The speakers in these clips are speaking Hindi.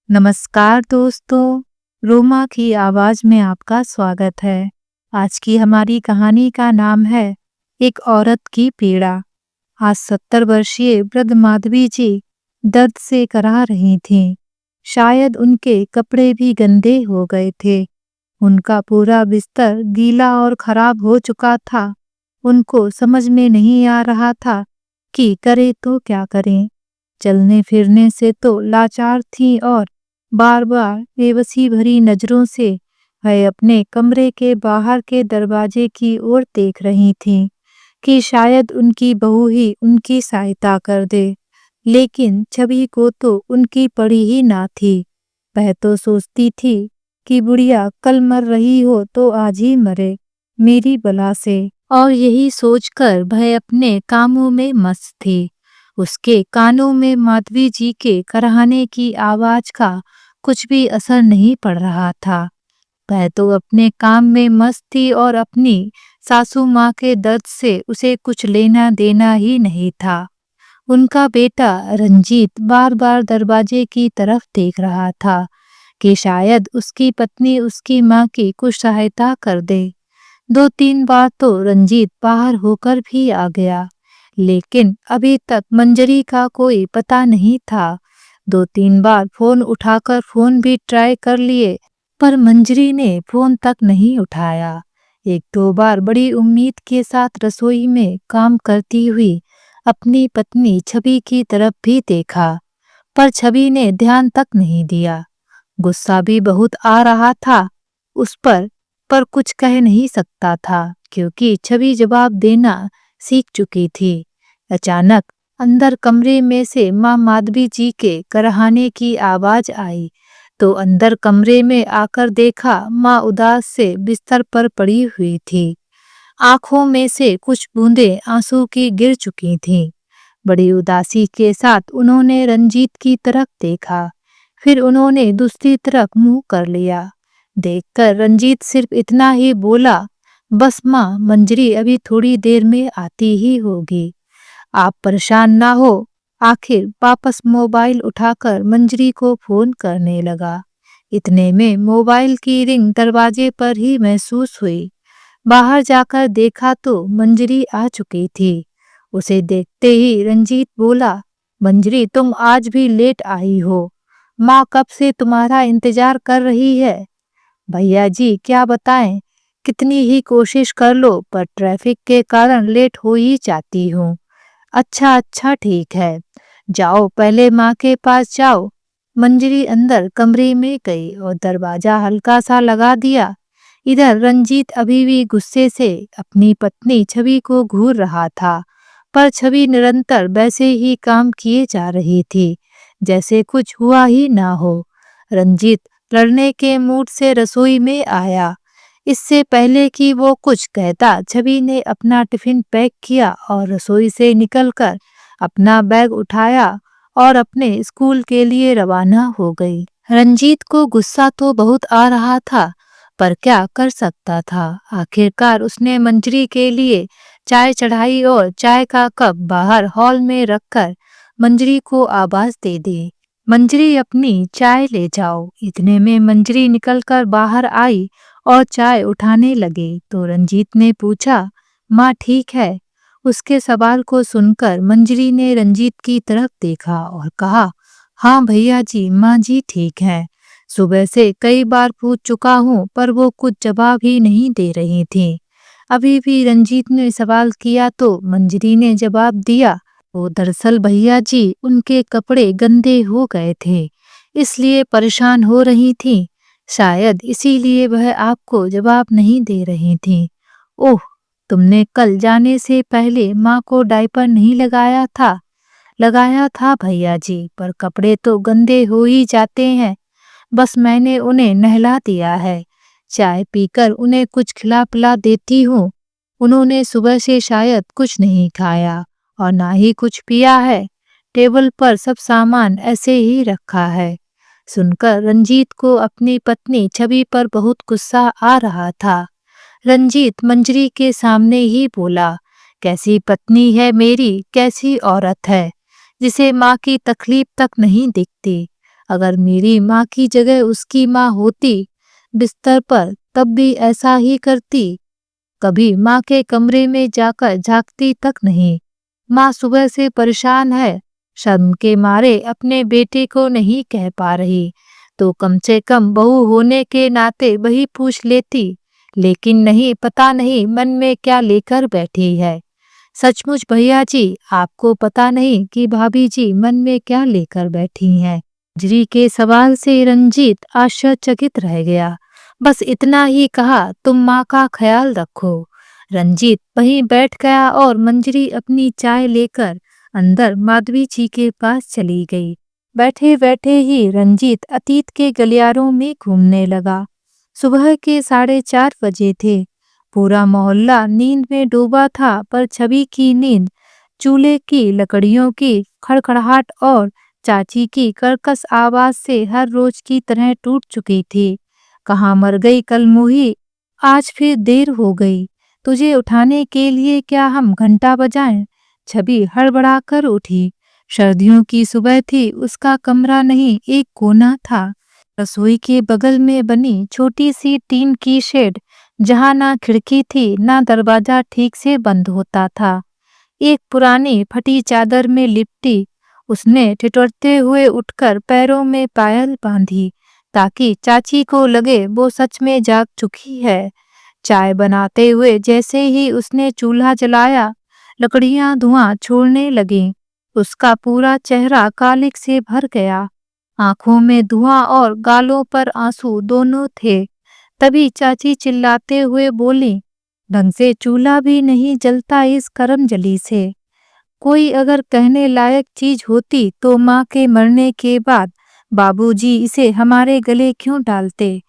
नमस्कार दोस्तों, रोमा की आवाज में आपका स्वागत है। आज की हमारी कहानी का नाम है एक औरत की पीड़ा। आज 70 वर्षीय वृद्ध माधवी जी दर्द से कराह रही थीं। शायद उनके कपड़े भी गंदे हो गए थे। उनका पूरा बिस्तर गीला और खराब हो चुका था। उनको समझ में नहीं आ रहा था कि करे तो क्या करें। चलने फिरने से तो लाचार थी और बार-बार बेबसी भरी नजरों से वह अपने कमरे के बाहर के दरवाजे की ओर देख रही थीं कि शायद उनकी बहू ही उनकी सहायता कर दे। लेकिन छवि को तो उनकी पड़ी ही ना थी। वह तो सोचती थी कि बुढ़िया कल मर रही हो तो आज ही मरे, मेरी बला से। और यही सोचकर वह अपने कामों में मस्त थी। उसके कानों में माधवी जी के कराहने की आवाज का कुछ भी असर नहीं पड़ रहा था। वह तो अपने काम में मस्त थी और अपनी सासू माँ के दर्द से उसे कुछ लेना देना ही नहीं था। उनका बेटा रंजीत बार बार दरवाजे की तरफ देख रहा था कि शायद उसकी पत्नी उसकी माँ की कुछ सहायता कर दे। 2-3 बार तो रंजीत बाहर होकर भी आ गया, लेकिन अभी तक मंजरी का कोई पता नहीं था। 2-3 बार फोन उठाकर फोन भी ट्राई कर लिए, पर मंजरी ने फोन तक नहीं उठाया। 1-2 बार बड़ी उम्मीद के साथ रसोई में काम करती हुई अपनी पत्नी छवि की तरफ भी देखा, पर छवि ने ध्यान तक नहीं दिया। गुस्सा भी बहुत आ रहा था उस पर कुछ कह नहीं सकता था क्योंकि छवि जवाब देना सीख चुकी थी। अचानक अंदर कमरे में से माँ माधवी जी के कराहने की आवाज आई तो अंदर कमरे में आकर देखा माँ उदास से बिस्तर पर पड़ी हुई थी। आंखों में से कुछ बूंदें आंसू की गिर चुकी थीं। बड़ी उदासी के साथ उन्होंने रंजीत की तरफ देखा, फिर उन्होंने दूसरी तरफ मुंह कर लिया। देखकर रंजीत सिर्फ इतना ही बोला, बस माँ, मंजरी अभी थोड़ी देर में आती ही होगी, आप परेशान ना हो। आखिर वापस मोबाइल उठाकर मंजरी को फोन करने लगा। इतने में मोबाइल की रिंग दरवाजे पर ही महसूस हुई। बाहर जाकर देखा तो मंजरी आ चुकी थी। उसे देखते ही रंजीत बोला, मंजरी तुम आज भी लेट आई हो, माँ कब से तुम्हारा इंतजार कर रही है। भैया जी क्या बताएं, कितनी ही कोशिश कर लो पर ट्रैफिक के कारण लेट हो ही जाती हूँ। अच्छा अच्छा ठीक है, जाओ पहले माँ के पास जाओ। मंजरी अंदर कमरे में गई और दरवाजा हल्का सा लगा दिया। इधर रंजीत अभी भी गुस्से से अपनी पत्नी छवि को घूर रहा था, पर छवि निरंतर वैसे ही काम किए जा रही थी जैसे कुछ हुआ ही ना हो। रंजीत लड़ने के मूड से रसोई में आया। इससे पहले कि वो कुछ कहता, छवि ने अपना टिफिन पैक किया और रसोई से निकलकर अपना बैग उठाया और अपने स्कूल के लिए रवाना हो गई। रंजीत को गुस्सा तो बहुत आ रहा था, पर क्या कर सकता था। आखिरकार उसने मंजरी के लिए चाय चढ़ाई और चाय का कप बाहर हॉल में रखकर मंजरी को आवाज दे दी, मंजरी अपनी चाय ले जाओ। इतने में मंजरी निकलकर बाहर आई और चाय उठाने लगे तो रंजीत ने पूछा, माँ ठीक है। उसके सवाल को सुनकर मंजरी ने रंजीत की तरफ देखा और कहा, हाँ भैया जी, माँ जी ठीक है। सुबह से कई बार पूछ चुका हूँ पर वो कुछ जवाब ही नहीं दे रही थी। अभी भी रंजीत ने सवाल किया तो मंजरी ने जवाब दिया, वो दरअसल भैया जी उनके कपड़े गंदे हो गए थे, इसलिए परेशान हो रही थी। शायद इसीलिए वह आपको जवाब नहीं दे रही थी। ओह, तुमने कल जाने से पहले माँ को डायपर नहीं लगाया था। लगाया था भैया जी, पर कपड़े तो गंदे हो ही जाते हैं। बस मैंने उन्हें नहला दिया है। चाय पीकर उन्हें कुछ खिला पिला देती हूँ। उन्होंने सुबह से शायद कुछ नहीं खाया और ना ही कुछ पिया है। टेबल पर सब सामान ऐसे ही रखा है। सुनकर रंजीत को अपनी पत्नी छवि पर बहुत गुस्सा आ रहा था। रंजीत मंजरी के सामने ही बोला, कैसी पत्नी है मेरी, कैसी औरत है जिसे माँ की तकलीफ तक नहीं दिखती। अगर मेरी माँ की जगह उसकी माँ होती बिस्तर पर, तब भी ऐसा ही करती। कभी माँ के कमरे में जाकर झांकती तक नहीं। माँ सुबह से परेशान है, शर्म के मारे अपने बेटे को नहीं कह पा रही, तो कम से कम बहू होने के नाते वही पूछ लेती। लेकिन नहीं, पता नहीं मन में क्या लेकर बैठी है। सचमुच भैया जी, आपको पता नहीं कि भाभी जी मन में क्या लेकर बैठी हैं। मंजरी के सवाल से रंजीत आश्चर्यचकित रह गया। बस इतना ही कहा, तुम माँ का ख्याल रखो। रंजीत वहीं बैठ गया और मंजरी अपनी चाय लेकर अंदर माधवी जी के पास चली गई। बैठे बैठे ही रंजीत अतीत के गलियारों में घूमने लगा। सुबह के 4:30 बजे थे। पूरा मोहल्ला नींद में डूबा था, पर छवि की नींद चूल्हे की लकड़ियों की खड़खड़ाहट और चाची की कर्कश आवाज से हर रोज की तरह टूट चुकी थी। कहाँ मर गई कल मूही, आज फिर देर हो गई। तुझे उठाने के लिए क्या हम घंटा बजाएं? छवि हड़बड़ा कर उठी। सर्दियों की सुबह थी, उसका कमरा नहीं, एक कोना था। रसोई के बगल में बनी छोटी सी टीन की शेड, जहाँ ना खिड़की थी ना दरवाजा ठीक से बंद होता था। एक पुरानी फटी चादर में लिपटी उसने ठिठुरते हुए उठकर पैरों में पायल बांधी, ताकि चाची को लगे वो सच में जाग चुकी है। चाय बनाते हुए जैसे ही उसने चूल्हा जलाया, लकड़ियां धुआं छोड़ने लगीं। उसका पूरा चेहरा कालिक से भर गया, आंखों में धुआं और गालों पर आंसू दोनों थे। तभी चाची चिल्लाते हुए बोली, ढंग से चूल्हा भी नहीं जलता इस करमजली से। कोई अगर कहने लायक चीज होती तो माँ के मरने के बाद बाबूजी इसे हमारे गले क्यों डालते।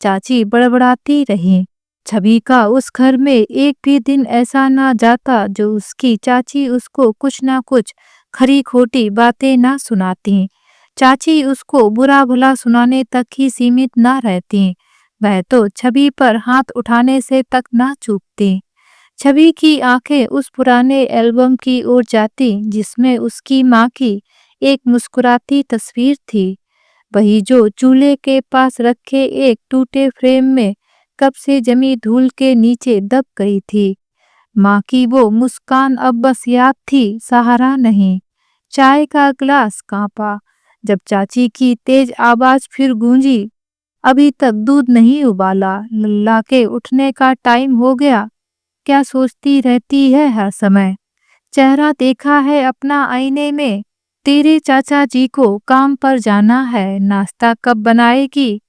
चाची बड़बड़ाती रही। छवि का उस घर में एक भी दिन ऐसा ना जाता जो उसकी चाची उसको कुछ ना कुछ खरी खोटी बातें ना सुनाती। चाची उसको बुरा भला सुनाने तक ही सीमित ना रहती, वह तो छवि पर हाथ उठाने से तक ना चूकती। छवि की आंखें उस पुराने एल्बम की ओर जाती जिसमें उसकी माँ की एक मुस्कुराती तस्वीर थी, वही जो चूल्हे के पास रखे एक टूटे फ्रेम में कब से जमी धूल के नीचे दब गई थी। माँ की वो मुस्कान अब बस याद थी, सहारा नहीं। चाय का गिलास कांपा जब चाची की तेज आवाज फिर गूंजी, अभी तक दूध नहीं उबाला, लल्ला के उठने का टाइम हो गया। क्या सोचती रहती है हर समय? चेहरा देखा है अपना आईने में? तेरे चाचा जी को काम पर जाना है, नाश्ता कब बनाएगी?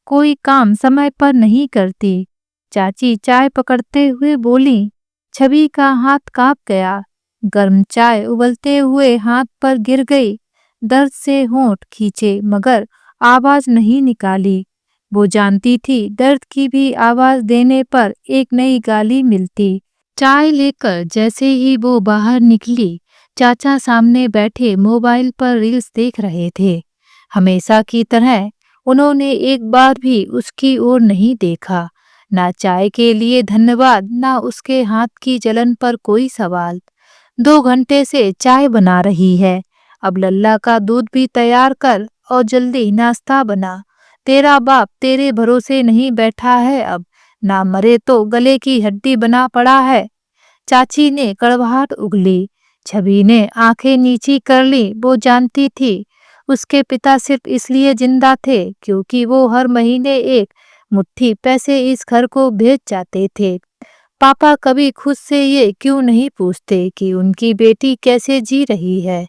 कोई काम समय पर नहीं करती। चाची चाय पकड़ते हुए बोली। छवि का हाथ कांप गया। गर्म चाय उबलते हुए हाथ पर गिर गई। दर्द से होंठ खींचे मगर आवाज नहीं निकाली। वो जानती थी दर्द की भी आवाज देने पर एक नई गाली मिलती। चाय लेकर जैसे ही वो बाहर निकली, चाचा सामने बैठे मोबाइल पर रील्स देख रहे थे। हमेशा की तरह उन्होंने एक बार भी उसकी ओर नहीं देखा। ना चाय के लिए धन्यवाद, ना उसके हाथ की जलन पर कोई सवाल। 2 घंटे से चाय बना रही है, अब लल्ला का दूध भी तैयार कर और जल्दी नाश्ता बना। तेरा बाप तेरे भरोसे नहीं बैठा है, अब ना मरे तो गले की हड्डी बना पड़ा है। चाची ने कड़वाहट उगली। छवि ने आंखें नीची कर ली। वो जानती थी उसके पिता सिर्फ इसलिए जिंदा थे क्योंकि वो हर महीने एक मुट्ठी पैसे इस घर को भेज जाते थे। पापा कभी खुद से ये क्यों नहीं पूछते कि उनकी बेटी कैसे जी रही है।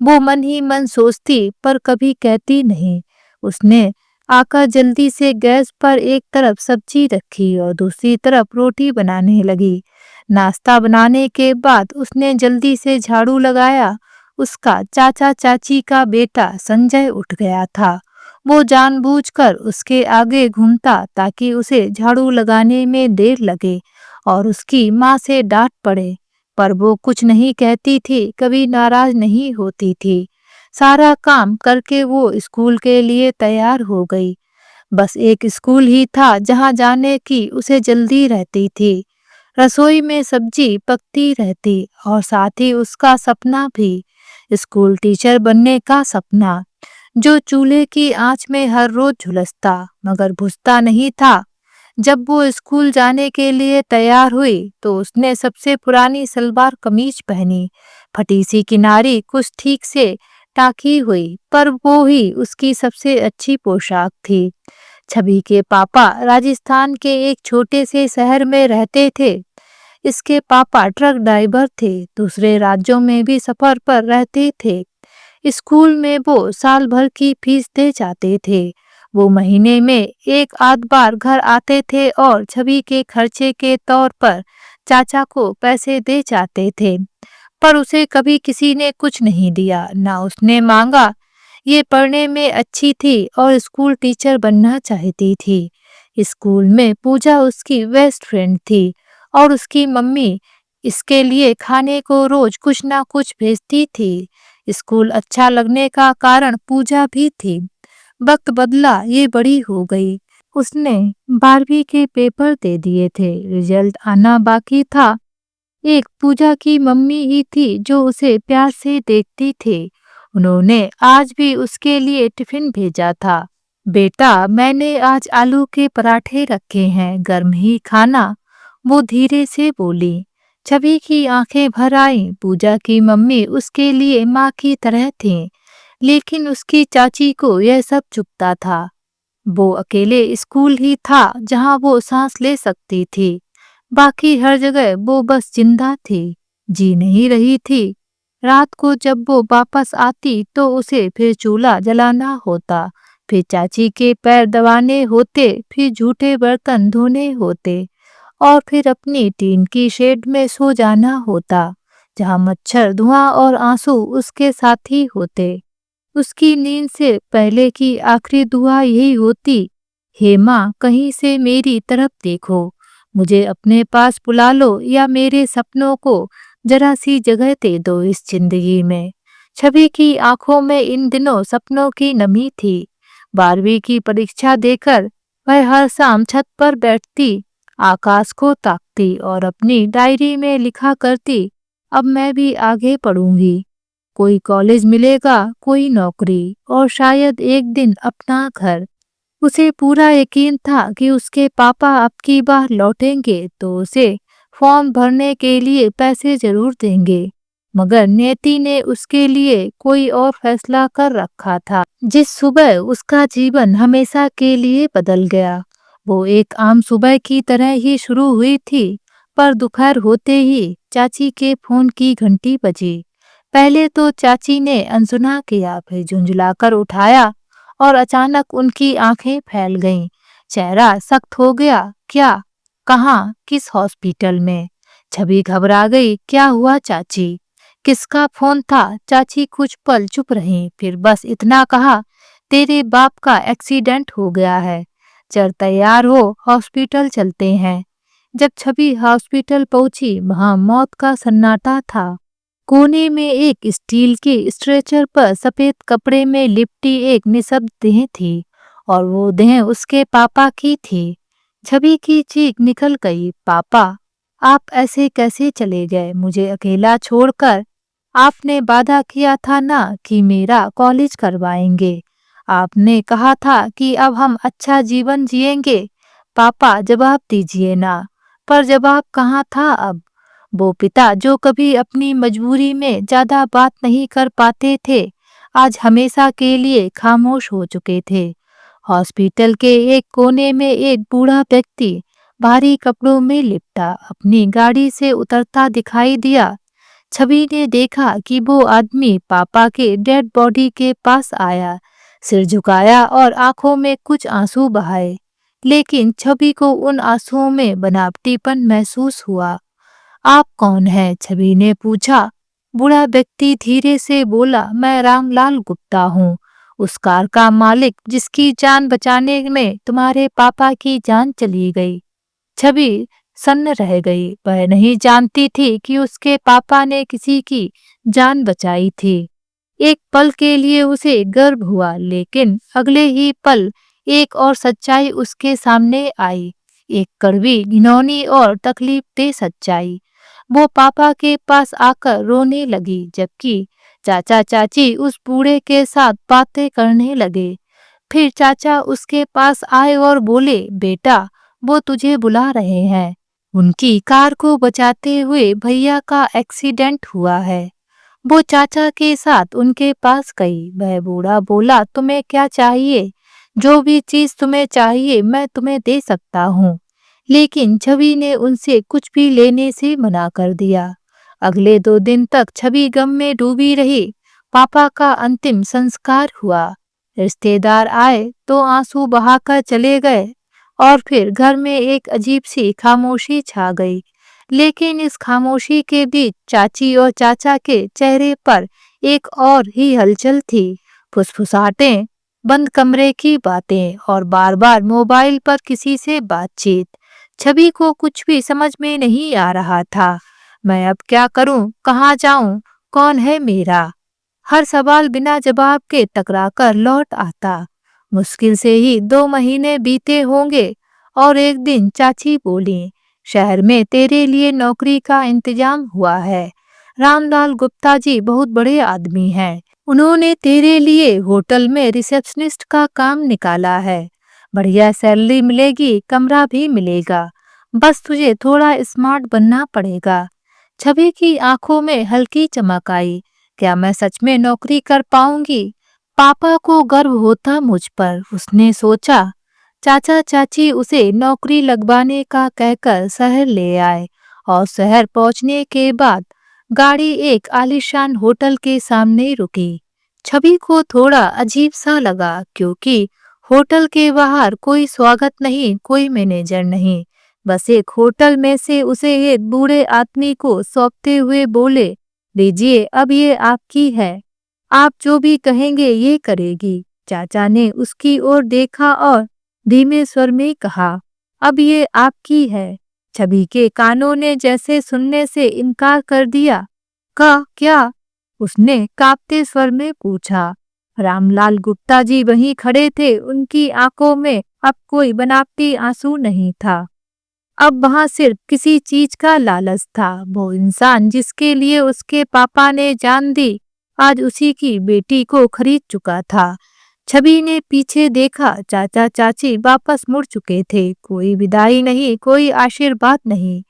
वो मन ही मन सोचती पर कभी कहती नहीं। उसने आकर जल्दी से गैस पर एक तरफ सब्जी रखी और दूसरी तरफ रोटी बनाने लगी। नाश्ता बनाने के बाद उसने जल्दी से झाड़ू लगाया। उसका चाचा चाची का बेटा संजय उठ गया था। वो जानबूझकर उसके आगे घूमता ताकि उसे झाड़ू लगाने में देर लगे और उसकी माँ से डांट पड़े, पर वो कुछ नहीं कहती थी, कभी नाराज नहीं होती थी। सारा काम करके वो स्कूल के लिए तैयार हो गई। बस एक स्कूल ही था जहाँ जाने की उसे जल्दी रहती थी। रसोई में सब्जी पकती रहती और साथ ही उसका सपना भी, स्कूल टीचर बनने का सपना। जो चूल्हे की आंच में हर रोज झुलसता मगर बुझता नहीं था। जब वो स्कूल जाने के लिए तैयार हुई तो उसने सबसे पुरानी सलवार कमीज पहनी। फटी सी किनारी कुछ ठीक से टाकी हुई, पर वो ही उसकी सबसे अच्छी पोशाक थी। छवि के पापा राजस्थान के एक छोटे से शहर में रहते थे। इसके पापा ट्रक ड्राइवर थे, दूसरे राज्यों में भी सफर पर रहते थे। स्कूल में वो साल भर की फीस दे जाते थे। वो महीने में एक आध बार घर आते थे और छवि के खर्चे के तौर पर चाचा को पैसे दे जाते थे। पर उसे कभी किसी ने कुछ नहीं दिया, ना उसने मांगा। ये पढ़ने में अच्छी थी और स्कूल टीचर बनना चाहती थी। स्कूल में पूजा उसकी बेस्ट फ्रेंड थी और उसकी मम्मी इसके लिए खाने को रोज कुछ ना कुछ भेजती थी। स्कूल अच्छा लगने का कारण पूजा भी थी। वक्त बदला, ये बड़ी हो गई। उसने 12वीं के पेपर दे दिए थे, रिजल्ट आना बाकी था। एक पूजा की मम्मी ही थी जो उसे प्यार से देखती थी। उन्होंने आज भी उसके लिए टिफिन भेजा था। बेटा, मैंने आज आलू के पराठे रखे हैं, गर्म ही खाना, वो धीरे से बोली। छवि की आंखें भर आईं। पूजा की मम्मी उसके लिए माँ की तरह थी, लेकिन उसकी चाची को यह सब चुभता था। वो अकेले स्कूल ही था जहाँ वो सांस ले सकती थी। बाकी हर जगह वो बस जिंदा थी, जी नहीं रही थी। रात को जब वो वापस आती तो उसे फिर चूल्हा जलाना होता, फिर चाची के पैर दबाने होते, फिर झूठे बर्तन धोने होते और फिर अपनी टीन की शेड में सो जाना होता, जहाँ मच्छर, धुआं और आंसू उसके साथी होते। उसकी नींद से पहले की आखिरी दुआ यही होती, हे माँ, कहीं से मेरी तरफ देखो, मुझे अपने पास बुला लो या मेरे सपनों को जरा सी जगह दे दो इस जिंदगी में। छवि की आंखों में इन दिनों सपनों की नमी थी। 12वीं की परीक्षा देकर वह हर शाम छत पर बैठती, आकाश को ताकती और अपनी डायरी में लिखा करती, अब मैं भी आगे पढ़ूंगी, कोई कॉलेज मिलेगा, कोई नौकरी और शायद एक दिन अपना घर। उसे पूरा यकीन था कि उसके पापा अब की बार लौटेंगे तो उसे फॉर्म भरने के लिए पैसे जरूर देंगे। मगर नियति ने उसके लिए कोई और फैसला कर रखा था। जिस सुबह उसका जीवन हमेशा के लिए बदल गया, वो एक आम सुबह की तरह ही शुरू हुई थी। पर दोपहर होते ही चाची के फोन की घंटी बजी। पहले तो चाची ने अनसुना किया, फिर झुंझुलाकर उठाया और अचानक उनकी आंखें फैल गईं। चेहरा सख्त हो गया। क्या? कहाँ? किस हॉस्पिटल में? छवि घबरा गई। क्या हुआ चाची? किसका फोन था? चाची कुछ पल चुप रहीं, फिर बस इतना कहा, तेरे बाप का एक्सीडेंट हो गया है, चल तैयार हो, हॉस्पिटल चलते हैं। जब छवि हॉस्पिटल पहुंची, वहां मौत का सन्नाटा था। कोने में एक स्टील के स्ट्रेचर पर सफेद कपड़े में लिपटी एक निशब्द देह थी और वो देह उसके पापा की थी। छवि की चीख निकल गई, पापा, आप ऐसे कैसे चले गए मुझे अकेला छोड़कर? आपने वादा किया था ना कि मेरा कॉलेज करवाएंगे। आपने कहा था कि अब हम अच्छा जीवन जिएंगे। पापा, जवाब दीजिए ना। पर जवाब कहाँ था अब? वो पिता जो कभी अपनी मजबूरी में ज्यादा बात नहीं कर पाते थे, आज हमेशा के लिए खामोश हो चुके थे। हॉस्पिटल के एक कोने में एक बूढ़ा व्यक्ति भारी कपड़ों में लिपटा अपनी गाड़ी से उतरता दिखाई दिया। छवि ने देखा कि वो आदमी पापा के डेड बॉडी के पास आया, सिर झुकाया और आंखों में कुछ आंसू बहाए। लेकिन छवि को उन आंसुओं में बनावटीपन महसूस हुआ। आप कौन हैं? छवि ने पूछा। बूढ़ा व्यक्ति धीरे से बोला, मैं रामलाल गुप्ता हूँ, उस कार का मालिक जिसकी जान बचाने में तुम्हारे पापा की जान चली गई। छवि सन्न रह गई। वह नहीं जानती थी कि उसके पापा ने किसी की जान बचाई थी। एक पल के लिए उसे गर्व हुआ, लेकिन अगले ही पल एक और सच्चाई उसके सामने आई, एक कड़वी, घिनौनी और तकलीफ दे सच्चाई। वो पापा के पास आकर रोने लगी, जबकि चाचा चाची उस बूढ़े के साथ बातें करने लगे। फिर चाचा उसके पास आए और बोले, बेटा वो तुझे बुला रहे हैं। उनकी कार को बचाते हुए भैया का एक्सीडेंट हुआ है। वो चाचा के साथ उनके पास गई। वह बूढ़ा बोला, तुम्हें क्या चाहिए? जो भी चीज तुम्हें चाहिए मैं तुम्हें दे सकता हूँ। लेकिन छवि ने उनसे कुछ भी लेने से मना कर दिया। अगले 2 दिन तक छवि गम में डूबी रही। पापा का अंतिम संस्कार हुआ। रिश्तेदार आए तो आंसू बहाकर चले गए और फिर घर में एक अजीब सी खामोशी छा गई। लेकिन इस खामोशी के बीच चाची और चाचा के चेहरे पर एक और ही हलचल थी। फुसफुसाहटें, बंद कमरे की बातें और बार बार मोबाइल पर किसी से बातचीत। छवि को कुछ भी समझ में नहीं आ रहा था। मैं अब क्या करूं? कहाँ जाऊं? कौन है मेरा? हर सवाल बिना जवाब के टकराकर लौट आता। मुश्किल से ही 2 महीने बीते होंगे और एक दिन चाची बोली, शहर में तेरे लिए नौकरी का इंतजाम हुआ है। रामलाल गुप्ता जी बहुत बड़े आदमी हैं। उन्होंने तेरे लिए होटल में रिसेप्शनिस्ट का काम निकाला है। बढ़िया सैलरी मिलेगी, कमरा भी मिलेगा। बस तुझे थोड़ा स्मार्ट बनना पड़ेगा। छवि की आंखों में हल्की चमक आई। क्या मैं सच में नौकरी कर पाऊंगी? पापा को गर्व होता मुझ पर, उसने सोचा। चाचा चाची उसे नौकरी लगवाने का कहकर शहर ले आए और शहर पहुंचने के बाद गाड़ी एक आलीशान होटल के सामने रुकी। छवि को थोड़ा अजीब सा लगा क्योंकि होटल के बाहर कोई स्वागत नहीं, कोई मैनेजर नहीं। बस एक होटल में से उसे एक बूढ़े आदमी को सौंपते हुए बोले, लीजिए अब ये आपकी है। आप जो भी कहेंगे ये करेगी। चाचा ने उसकी ओर देखा और धीमे स्वर में कहा, अब ये आपकी है। छवि के कानों ने जैसे सुनने से इनकार कर दिया। क्या? उसने कांपते स्वर में पूछा। रामलाल गुप्ता जी वहीं खड़े थे। उनकी आंखों में अब कोई बनावटी आंसू नहीं था। अब वहां सिर्फ किसी चीज का लालच था। वो इंसान जिसके लिए उसके पापा ने जान दी, आज उसी की बेटी को खरीद चुका था। छवि ने पीछे देखा। चाचा चाची वापस मुड़ चुके थे। कोई विदाई नहीं, कोई आशीर्वाद नहीं,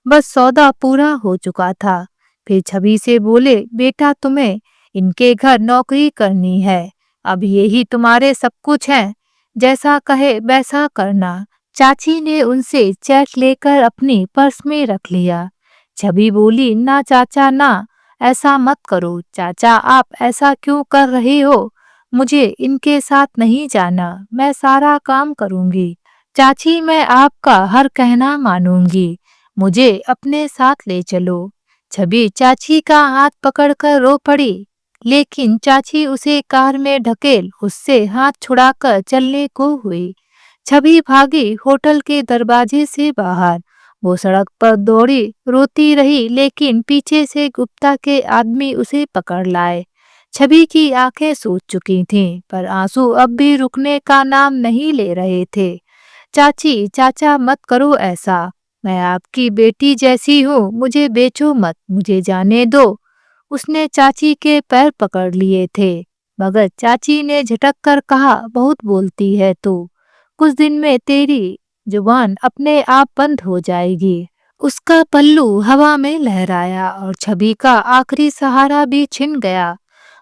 बस सौदा पूरा हो चुका था। फिर छवि से बोले, बेटा तुम्हें इनके घर नौकरी करनी है। अब यही तुम्हारे सब कुछ है। जैसा कहे वैसा करना। चाची ने उनसे चेक लेकर अपनी पर्स में रख लिया। छवि बोली, ना चाचा ना, ऐसा मत करो। चाचा आप ऐसा क्यों कर रहे हो? मुझे इनके साथ नहीं जाना। मैं सारा काम करूंगी। चाची मैं आपका हर कहना मानूंगी। मुझे अपने साथ ले चलो। छवि चाची का हाथ पकड़कर रो पड़ी। लेकिन चाची उसे कार में ढकेल उससे हाथ छुड़ाकर चलने को हुई। छवि भागी होटल के दरवाजे से बाहर। वो सड़क पर दौड़ी, रोती रही, लेकिन पीछे से गुप्ता के आदमी उसे पकड़ लाए। छवि की आंखें सूज चुकी थीं, पर आंसू अब भी रुकने का नाम नहीं ले रहे थे। चाची, चाचा मत करो ऐसा। मैं आपकी बेटी जैसी हूँ, मुझे बेचो मत, मुझे जाने दो। उसने चाची के पैर पकड़ लिए थे, मगर चाची ने झटक कर कहा, बहुत बोलती है तू। कुछ दिन में तेरी जुबान अपने आप बंद हो जाएगी। उसका पल्लू हवा में लहराया और छवि का आखिरी सहारा भी छिन गया।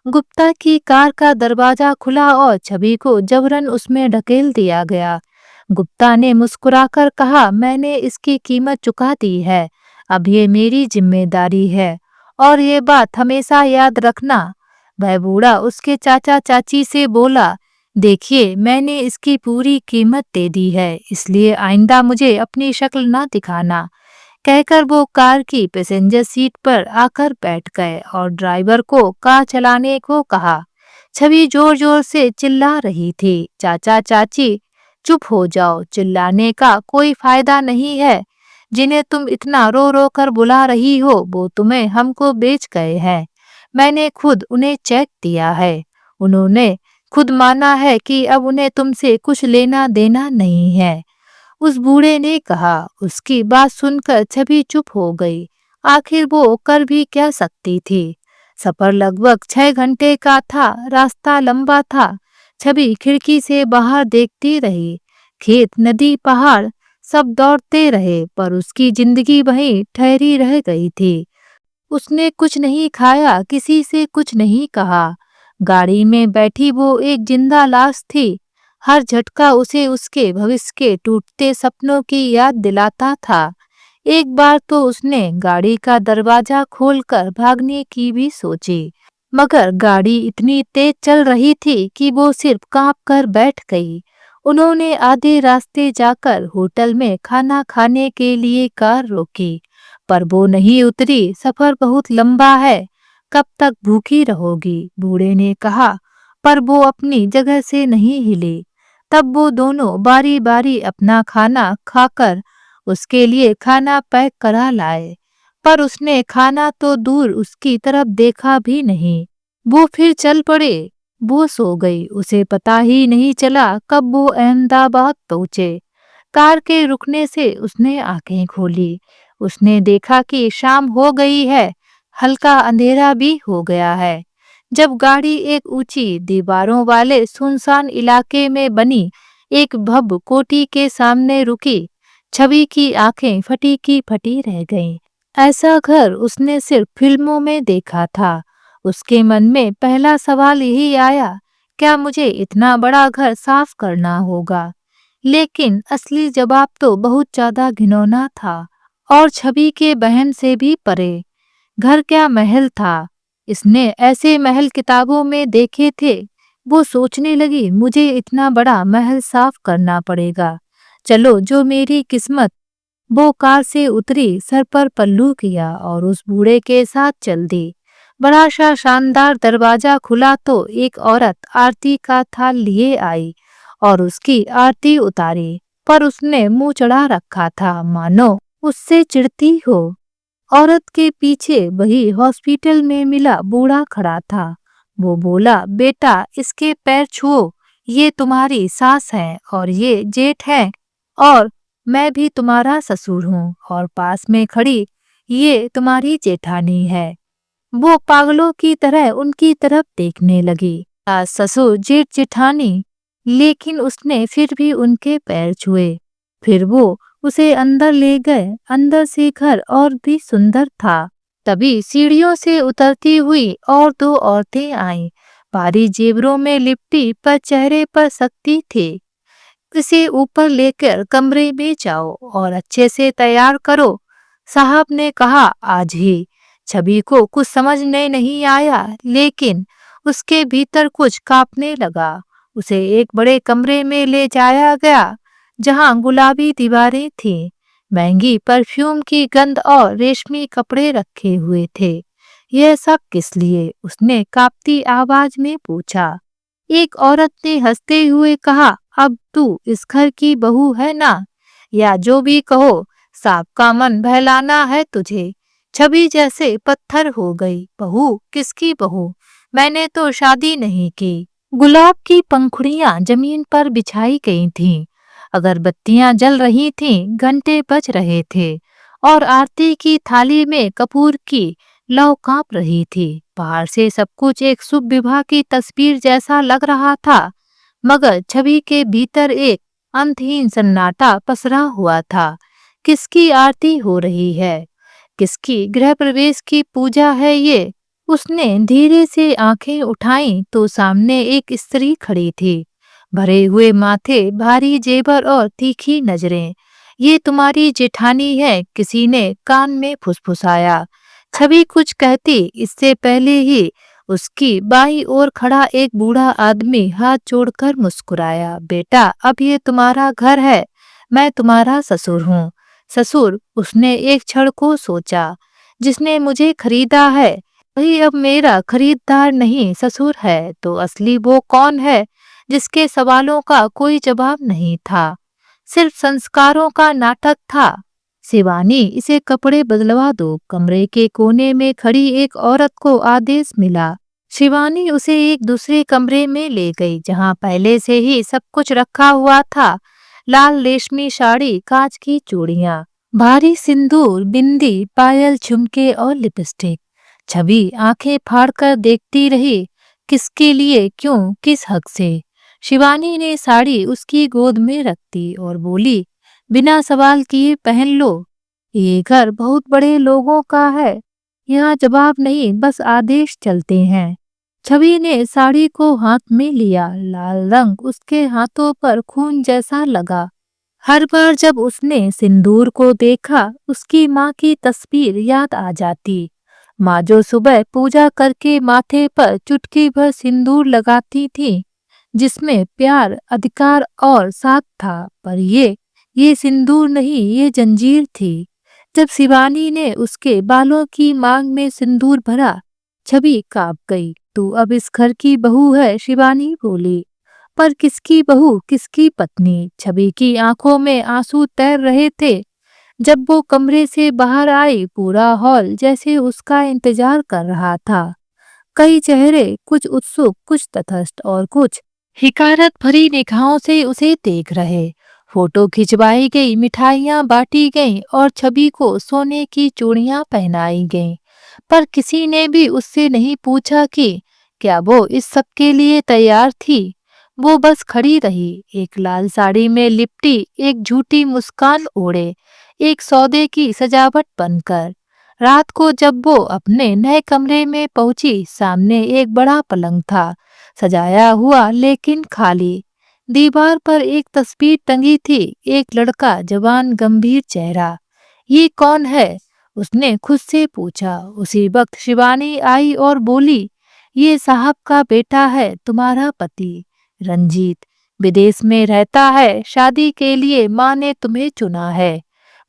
गुप्ता की कार का दरवाजा खुला और छवि को जबरन उसमें ढकेल दिया गया। गुप्ता ने मुस्कुराकर कहा, मैंने इसकी कीमत चुका दी है। अब ये मेरी जिम्मेदारी है और ये बात हमेशा याद रखना। वह बूढ़ा उसके चाचा चाची से बोला, देखिए मैंने इसकी पूरी कीमत दे दी है, इसलिए आइंदा मुझे अपनी शक्ल ना दिखाना। कहकर वो कार की पैसेंजर सीट पर आकर बैठ गए और ड्राइवर को कार चलाने को कहा। छवि जोर जोर से चिल्ला रही थी, चाचा चाची चुप हो जाओ, चिल्लाने का कोई फायदा नहीं है। जिन्हें तुम इतना रो रो कर बुला रही हो वो तुम्हें हमको बेच गए हैं। मैंने खुद उन्हें चेक दिया है। उन्होंने खुद माना है कि अब उन्हें तुमसे कुछ लेना देना नहीं है। उस बूढ़े ने कहा। उसकी बात सुनकर छवि चुप हो गई। आखिर वो कर भी क्या सकती थी। सफर लगभग 6 घंटे का था। रास्ता लंबा था। छवि खिड़की से बाहर देखती रही। खेत, नदी, पहाड़ सब दौड़ते रहे, पर उसकी जिंदगी वहीं ठहरी रह गई थी। उसने कुछ नहीं खाया, किसी से कुछ नहीं कहा। गाड़ी में बैठी वो एक जिंदा लाश थी। हर झटका उसे उसके भविष्य के टूटते सपनों की याद दिलाता था। एक बार तो उसने गाड़ी का दरवाजा खोलकर भागने की भी सोची, मगर गाड़ी इतनी तेज चल रही थी कि वो सिर्फ कांप कर बैठ गई। उन्होंने आधे रास्ते जाकर होटल में खाना खाने के लिए कार रोकी, पर वो नहीं उतरी। सफर बहुत लंबा है, कब तक भूखी रहोगी? बूढ़े ने कहा, पर वो अपनी जगह से नहीं हिली। तब वो दोनों बारी बारी अपना खाना खाकर उसके लिए खाना पैक करा लाए, पर उसने खाना तो दूर उसकी तरफ देखा भी नहीं। वो फिर चल पड़े। वो सो गई। उसे पता ही नहीं चला कब वो अहमदाबाद पहुंचे। कार के रुकने से उसने आंखें खोली। उसने देखा कि शाम हो गई है, हल्का अंधेरा भी हो गया है। जब गाड़ी एक ऊंची दीवारों वाले सुनसान इलाके में बनी एक भव्य कोठी के सामने रुकी, छवि की आंखें फटी की फटी रह गईं। ऐसा घर उसने सिर्फ फिल्मों में देखा था। उसके मन में पहला सवाल यही आया, क्या मुझे इतना बड़ा घर साफ करना होगा? लेकिन असली जवाब तो बहुत ज्यादा घिनौना था, और छवि के बहन से भी परे। घर क्या महल था। इसने ऐसे महल किताबों में देखे थे। वो सोचने लगी, मुझे इतना बड़ा महल साफ करना पड़ेगा। चलो, जो मेरी किस्मत। वो कार से उतरी, सर पर पल्लू किया और उस बूढ़े के साथ चल दी। बड़ा सा शानदार दरवाजा खुला तो एक औरत आरती का थाल लिए आई और उसकी आरती उतारी, पर उसने मुंह चढ़ा रखा था, मानो उससे चिढ़ती हो। औरत के पीछे वही हॉस्पिटल में मिला बूढ़ा खड़ा था। वो बोला, बेटा, इसके पैर छुओ। ये तुम्हारी सास है और ये जेठ है, और मैं भी तुम्हारा ससुर हूँ, और पास में खड़ी ये तुम्हारी जेठानी है। वो पागलों की तरह उनकी तरफ देखने लगी। सास, ससुर, जेठ, जेठानी, लेकिन उसने फिर भी उनके पैर छुए। फिर वो उसे अंदर ले गए। अंदर से घर और भी सुंदर था। तभी सीढ़ियों से उतरती हुई और दो औरतें आईं। भारी जेवरों में लिपटी, पर चेहरे पर सख्ती थी। इसे ऊपर लेकर कमरे में जाओ और अच्छे से तैयार करो, साहब ने कहा, आज ही। छवि को कुछ समझने नहीं आया, लेकिन उसके भीतर कुछ कांपने लगा। उसे एक बड़े कमरे में ले जाया गया, जहां गुलाबी दीवारें थीं, महंगी परफ्यूम की गंध और रेशमी कपड़े रखे हुए थे। यह सब किस लिए? उसने कांपती आवाज में पूछा। एक औरत ने हंसते हुए कहा, अब तू इस घर की बहू है ना? या जो भी कहो, सांप का मन बहलाना है तुझे। छवि जैसे पत्थर हो गई। बहू? किसकी बहू? मैंने तो शादी नहीं की। गुलाब की पंखुड़ियां जमीन पर बिछाई गई थीं। अगरबत्तियां जल रही थीं, घंटे बज रहे थे, और आरती की थाली में कपूर की लौ कांप रही थी। बाहर से सब कुछ एक शुभ विवाह की तस्वीर जैसा लग रहा था, मगर छवि के भीतर एक अंतहीन सन्नाटा पसरा हुआ था। किसकी आरती हो रही है? किसकी गृह प्रवेश की पूजा है ये? उसने धीरे से आंखें उठाईं तो सामने एक स्त्री खड़ी थी। भरे हुए माथे, भारी जेवर और तीखी नजरें। ये तुम्हारी जेठानी है, किसी ने कान में फुसफुसाया। छवि कुछ कहती, इससे पहले ही उसकी बाईं ओर खड़ा एक बूढ़ा आदमी हाथ जोड़कर मुस्कुराया। बेटा, अब ये तुम्हारा घर है, मैं तुम्हारा ससुर हूँ। ससुर? उसने एक क्षण को सोचा। जिसने मुझे खरीदा है वही अब मेरा खरीदार नहीं ससुर है, तो असली वो कौन है जिसके सवालों का कोई जवाब नहीं था, सिर्फ संस्कारों का नाटक था? शिवानी, इसे कपड़े बदलवा दो। कमरे के कोने में खड़ी एक औरत को आदेश मिला। शिवानी उसे एक दूसरे कमरे में ले गई, जहां पहले से ही सब कुछ रखा हुआ था। लाल रेशमी साड़ी, कांच की चूड़ियां, भारी सिंदूर, बिंदी, पायल, झुमके और लिपस्टिक। छवि आंखें फाड़कर देखती रही। किसके लिए, क्यों, किस हक से? शिवानी ने साड़ी उसकी गोद में रख दी और बोली, बिना सवाल किए पहन लो। ये घर बहुत बड़े लोगों का है, यहाँ जवाब नहीं बस आदेश चलते हैं। छवि ने साड़ी को हाथ में लिया। लाल रंग उसके हाथों पर खून जैसा लगा। हर बार जब उसने सिंदूर को देखा, उसकी माँ की तस्वीर याद आ जाती। माँ जो सुबह पूजा करके माथे पर चुटकी भर सिंदूर लगाती थी, जिसमें प्यार, अधिकार और साथ था। पर ये सिंदूर नहीं, ये जंजीर थी। जब शिवानी ने उसके बालों की मांग में सिंदूर भरा, छवि कांप गई। तू अब इस घर की बहू है, शिवानी बोली। पर किसकी बहू, किसकी पत्नी? छवि की आंखों में आंसू तैर रहे थे। जब वो कमरे से बाहर आई, पूरा हॉल जैसे उसका इंतजार कर रहा था। कई चेहरे, कुछ उत्सुक, कुछ तटस्थ और कुछ हिकारत भरी निगाहों से उसे देख रहे। फोटो खिंचवाई गई, मिठाइयां बांटी गईं और छवि को सोने की चूड़ियां पहनाई गईं। पर किसी ने भी उससे नहीं पूछा कि क्या वो इस सब के लिए तैयार थी। वो बस खड़ी रही, एक लाल साड़ी में लिपटी, एक झूठी मुस्कान ओढ़े, एक सौदे की सजावट बनकर। रात को जब वो अपने नए कमरे में पहुंची, सामने एक बड़ा पलंग था, सजाया हुआ लेकिन खाली। दीवार पर एक तस्वीर टंगी थी, एक लड़का, जवान, गंभीर चेहरा। ये कौन है? उसने खुद से पूछा। उसी वक्त शिवानी आई और बोली, ये साहब का बेटा है, तुम्हारा पति रंजीत। विदेश में रहता है, शादी के लिए माँ ने तुम्हें चुना है।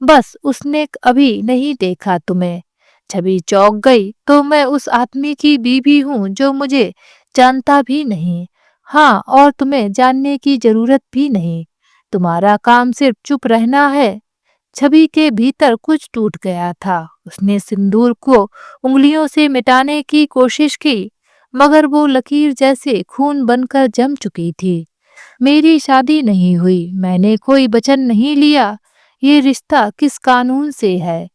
बस उसने अभी नहीं देखा तुम्हें। छवि चौंक गई। तो मैं उस आदमी की बीवी हूँ जो मुझे जानता भी नहीं। हाँ, और तुम्हें जानने की जरूरत भी नहीं। तुम्हारा काम सिर्फ चुप रहना है। छवि के भीतर कुछ टूट गया था। उसने सिंदूर को उंगलियों से मिटाने की कोशिश की, मगर वो लकीर जैसे खून बनकर जम चुकी थी। मेरी शादी नहीं हुई, मैंने कोई वचन नहीं लिया। ये रिश्ता किस कानून से है?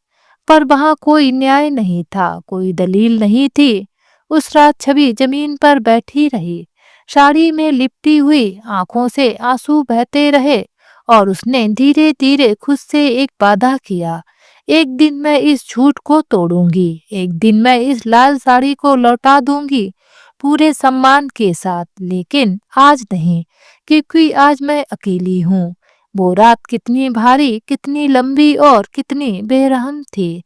पर वहां कोई न्याय नहीं था, कोई दलील नहीं थी। उस रात छवि जमीन पर बैठी रही, साड़ी में लिपटी हुई, आंखों से आंसू बहते रहे। और उसने धीरे धीरे खुद से एक वादा किया, एक दिन मैं इस झूठ को तोड़ूंगी, एक दिन मैं इस लाल साड़ी को लौटा दूंगी, पूरे सम्मान के साथ। लेकिन आज नहीं, क्योंकि आज मैं अकेली हूँ। वो रात कितनी भारी, कितनी लंबी और कितनी बेरहम थी।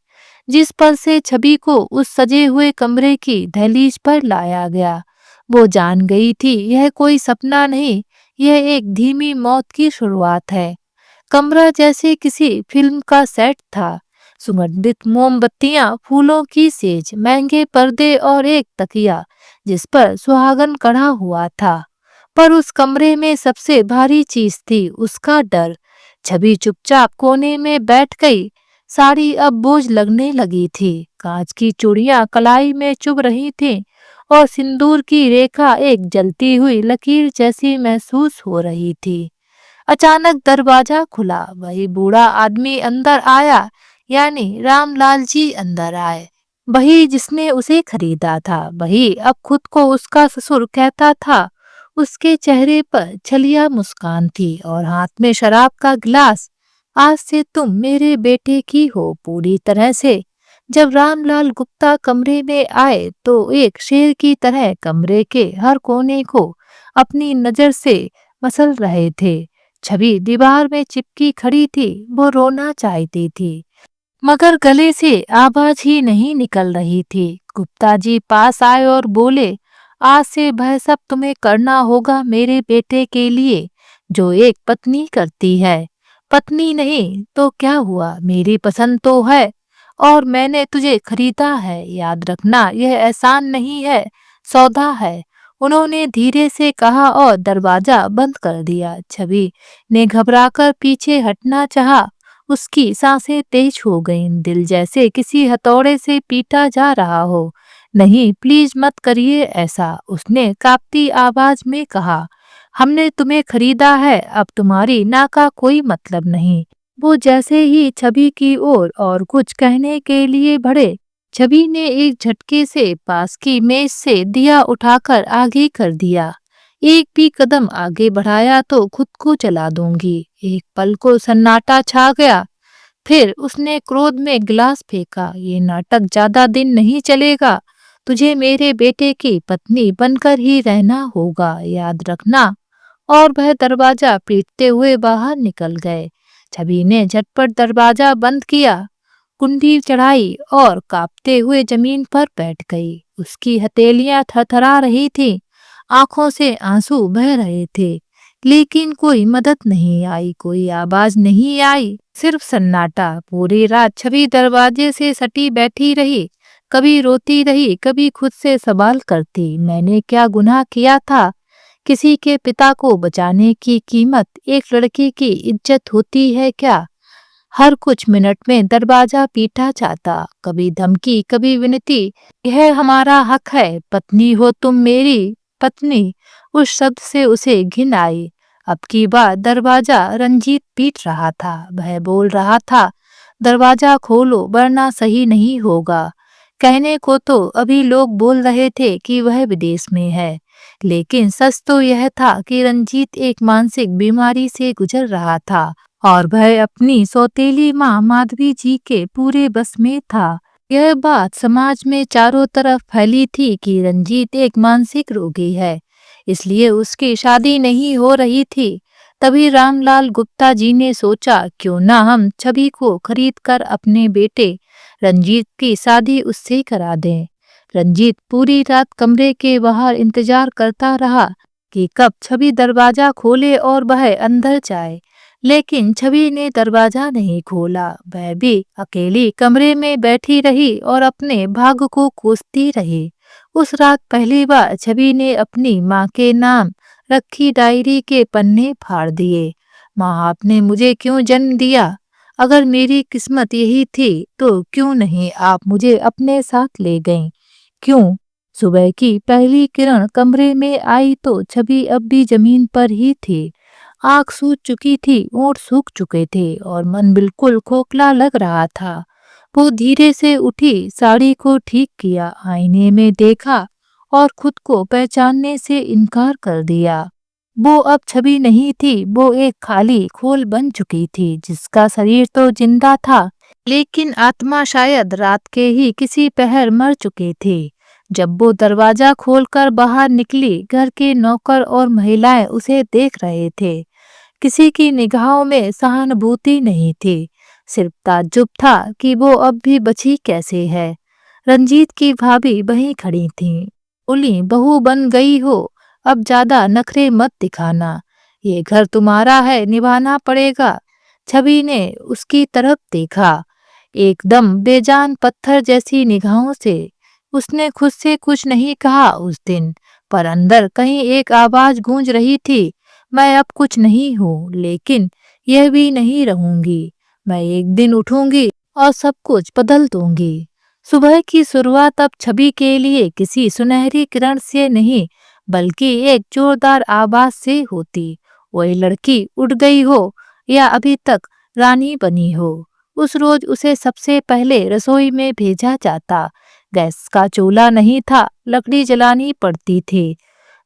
जिस पल से छवि को उस सजे हुए कमरे की दहलीज पर लाया गया, वो जान गई थी यह कोई सपना नहीं, यह एक धीमी मौत की शुरुआत है। कमरा जैसे किसी फिल्म का सेट था। सुगंधित मोमबत्तियां, फूलों की सेज, महंगे पर्दे और एक तकिया जिस पर सुहागन कढ़ा हुआ था। पर उस कमरे में सबसे भारी चीज थी उसका डर। छवि चुपचाप कोने में बैठ गई। साड़ी अब बोझ लगने लगी थी। कांच की चूड़ियां कलाई में चुभ रही थीं और सिंदूर की रेखा एक जलती हुई लकीर जैसी महसूस हो रही थी। अचानक दरवाजा खुला। वही बूढ़ा आदमी अंदर आया, यानी रामलाल जी अंदर आए। वही जिसने उसे खरीदा था, वही अब खुद को उसका ससुर कहता था। उसके चेहरे पर छलिया मुस्कान थी और हाथ में शराब का गिलास। आज से तुम मेरे बेटे की हो पूरी तरह से। जब रामलाल गुप्ता कमरे में आए तो एक शेर की तरह कमरे के हर कोने को अपनी नजर से मसल रहे थे। छवि दीवार में चिपकी खड़ी थी। वो रोना चाहती थी, मगर गले से आवाज ही नहीं निकल रही थी। गुप्ता जी पास आए और बोले, आज से वह सब तुम्हें करना होगा मेरे बेटे के लिए जो एक पत्नी करती है। पत्नी नहीं तो क्या हुआ, मेरी पसंद तो है और मैंने तुझे खरीदा है। याद रखना, यह एहसान नहीं है, सौदा है। उन्होंने धीरे से कहा और दरवाजा बंद कर दिया। छवि ने घबराकर पीछे हटना चाहा। उसकी सांसें तेज हो गईं, दिल जैसे किसी हथौड़े से पीटा जा रहा हो। नहीं, प्लीज मत करिए ऐसा, उसने कांपती आवाज में कहा। हमने तुम्हें खरीदा है, अब तुम्हारी ना का कोई मतलब नहीं। वो जैसे ही छवि की ओर और कुछ कहने के लिए बढ़े, छवि ने एक झटके से पास की मेज से दिया उठाकर आगे कर दिया। एक भी कदम आगे बढ़ाया तो खुद को जला दूंगी। एक पल को सन्नाटा छा गया। फिर उसने क्रोध में गिलास फेंका। ये नाटक ज्यादा दिन नहीं चलेगा। तुझे मेरे बेटे की पत्नी बनकर ही रहना होगा, याद रखना। और वह दरवाजा पीटते हुए बाहर निकल गए। छवि ने झटपट दरवाजा बंद किया, कुंडी चढ़ाई और कांपते हुए जमीन पर बैठ गई। उसकी हथेलियां थरथरा रही थी, आंखों से आंसू बह रहे थे, लेकिन कोई मदद नहीं आई, कोई आवाज नहीं आई, सिर्फ सन्नाटा। पूरी रात छवि दरवाजे से सटी बैठी रही, कभी रोती रही, कभी खुद से सवाल करती, मैंने क्या गुनाह किया था? किसी के पिता को बचाने की कीमत एक लड़की की इज्जत होती है क्या? हर कुछ मिनट में दरवाजा पीटा जाता, कभी धमकी, कभी विनती, यह हमारा हक है, पत्नी हो तुम मेरी पत्नी। उस शब्द से उसे घिन आई। अब की बार दरवाजा रंजीत पीट रहा था। वह बोल रहा था, दरवाजा खोलो वरना सही नहीं होगा। कहने को तो अभी लोग बोल रहे थे कि वह विदेश में है, लेकिन सच तो यह था कि रंजीत एक मानसिक बीमारी से गुजर रहा था और वह अपनी सौतेली माँ माधवी जी के पूरे बस में था। यह बात समाज में चारों तरफ फैली थी कि रंजीत एक मानसिक रोगी है, इसलिए उसकी शादी नहीं हो रही थी। तभी रामलाल गुप्ता जी ने सोचा, क्यों ना हम छवि को खरीद कर अपने बेटे रंजीत की शादी उससे करा दें। रंजीत पूरी रात कमरे के बाहर इंतजार करता रहा कि कब छवि दरवाजा खोले और वह अंदर जाए, लेकिन छवि ने दरवाजा नहीं खोला। वह भी अकेली कमरे में बैठी रही और अपने भाग्य को कोसती रही। उस रात पहली बार छवि ने अपनी माँ के नाम रखी डायरी के पन्ने फाड़ दिए। माँ, आपने मुझे क्यों जन्म दिया? अगर मेरी किस्मत यही थी तो क्यों नहीं आप मुझे अपने साथ ले गईं? क्यों? सुबह की पहली किरण कमरे में आई तो छवि अब भी जमीन पर ही थी। आँख सूज चुकी थी, होंठ सूख चुके थे और मन बिल्कुल खोखला लग रहा था। वो धीरे से उठी, साड़ी को ठीक किया, आईने में देखा और खुद को पहचानने से इनकार कर दिया। वो अब छवि नहीं थी, वो एक खाली खोल बन चुकी थी, जिसका शरीर तो जिंदा था, लेकिन आत्मा शायद रात के ही किसी पहर मर चुके थे। जब वो दरवाजा खोलकर बाहर निकली, घर के नौकर और महिलाएं उसे देख रहे थे। किसी की निगाहों में सहानुभूति नहीं थी, सिर्फ ताज्जुब था कि वो अब भी बची कैसे है। रंजीत की भाभी वहीं खड़ी थीं। बोली, बहू बन गई हो, अब ज्यादा नखरे मत दिखाना, ये घर तुम्हारा है, निभाना पड़ेगा। छवि ने उसकी तरफ देखा, एकदम बेजान पत्थर जैसी निगाहों से। उसने खुद से कुछ नहीं कहा उस दिन, पर अंदर कहीं एक आवाज गूंज रही थी, मैं अब कुछ नहीं हूँ, लेकिन यह भी नहीं रहूंगी। मैं एक दिन उठूंगी और सब कुछ बदल दूंगी। सुबह की शुरुआत अब छवि के लिए किसी सुनहरी किरण से नहीं, बल्कि एक जोरदार आवाज से होती। वही लड़की उठ गई हो या अभी तक रानी बनी हो। उस रोज उसे सबसे पहले रसोई में भेजा जाता। गैस का चूल्हा नहीं था, लकड़ी जलानी पड़ती थी।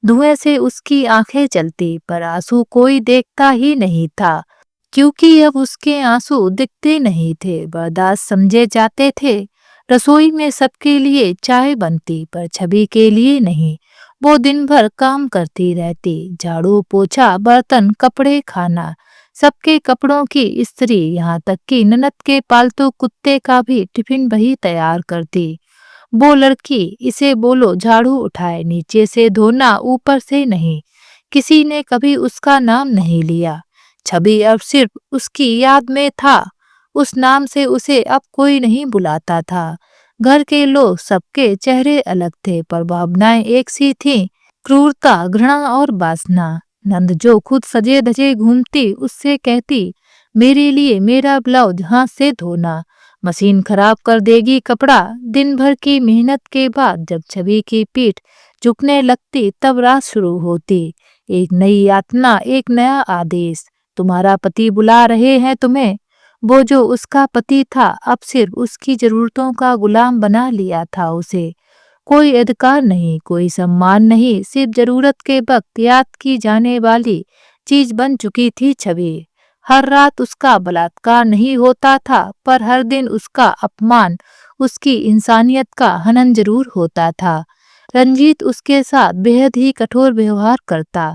धुएं से उसकी आंखें जलती, पर आंसू कोई देखता ही नहीं था, क्योंकि अब उसके आंसू दिखते नहीं थे, बर्दाश्त समझे जाते थे। रसोई में सबके लिए चाय बनती, पर छवि के लिए नहीं। वो दिन भर काम करती रहती, झाड़ू, पोछा, बर्तन, कपड़े, खाना, सबके कपड़ों की इस्त्री, यहाँ तक कि ननद के पालतू कुत्ते का भी टिफिन वही तैयार करती। वो लड़की, इसे बोलो झाड़ू उठाए, नीचे से धोना, ऊपर से नहीं। किसी ने कभी उसका नाम नहीं लिया। छवि अब सिर्फ उसकी याद में था। उस नाम से उसे अब कोई नहीं बुलाता था। घर के लोग, सबके चेहरे अलग थे, पर भावनाएं एक सी थीं, क्रूरता, घृणा और वासना। नंद जो खुद सजे धजे घूमती, उससे कहती, मेरे लिए मेरा ब्लाउज हाथ से धोना, मशीन खराब कर देगी कपड़ा। दिन भर की मेहनत के बाद जब छवि की पीठ झुकने लगती, तब रात शुरू होती। एक नई यातना, एक नया आदेश, तुम्हारा पति बुला रहे हैं तुम्हें। वो जो उसका पति था अब सिर्फ उसकी जरूरतों का गुलाम बना लिया था उसे। कोई अधिकार नहीं, कोई सम्मान नहीं, सिर्फ जरूरत के वक्त याद की जाने वाली चीज बन चुकी थी छवि। हर रात उसका बलात्कार नहीं होता था, पर हर दिन उसका अपमान, उसकी इंसानियत का हनन जरूर होता था। रंजीत उसके साथ बेहद ही कठोर व्यवहार करता।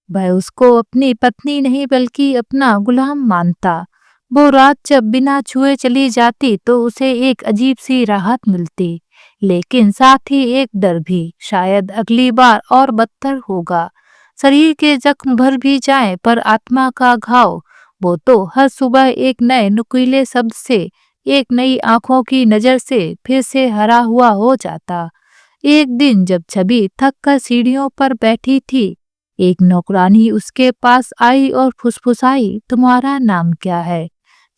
वह उसको अपनी पत्नी नहीं बल्कि अपना गुलाम मानता। वो रात जब बिना छुए चली जाती तो उसे एक अजीब सी राहत मिलती, लेकिन साथ ही एक डर भी, शायद अगली बार और बदतर होगा। शरीर के जख्म भर भी जाएं, पर आत्मा का घाव, वो तो हर सुबह एक नए नुकीले शब्द से, एक नई आंखों की नजर से फिर से हरा हुआ हो जाता। एक दिन जब छवि थक कर सीढ़ियों पर बैठी थी, एक नौकरानी उसके पास आई और फुसफुसाई, तुम्हारा नाम क्या है?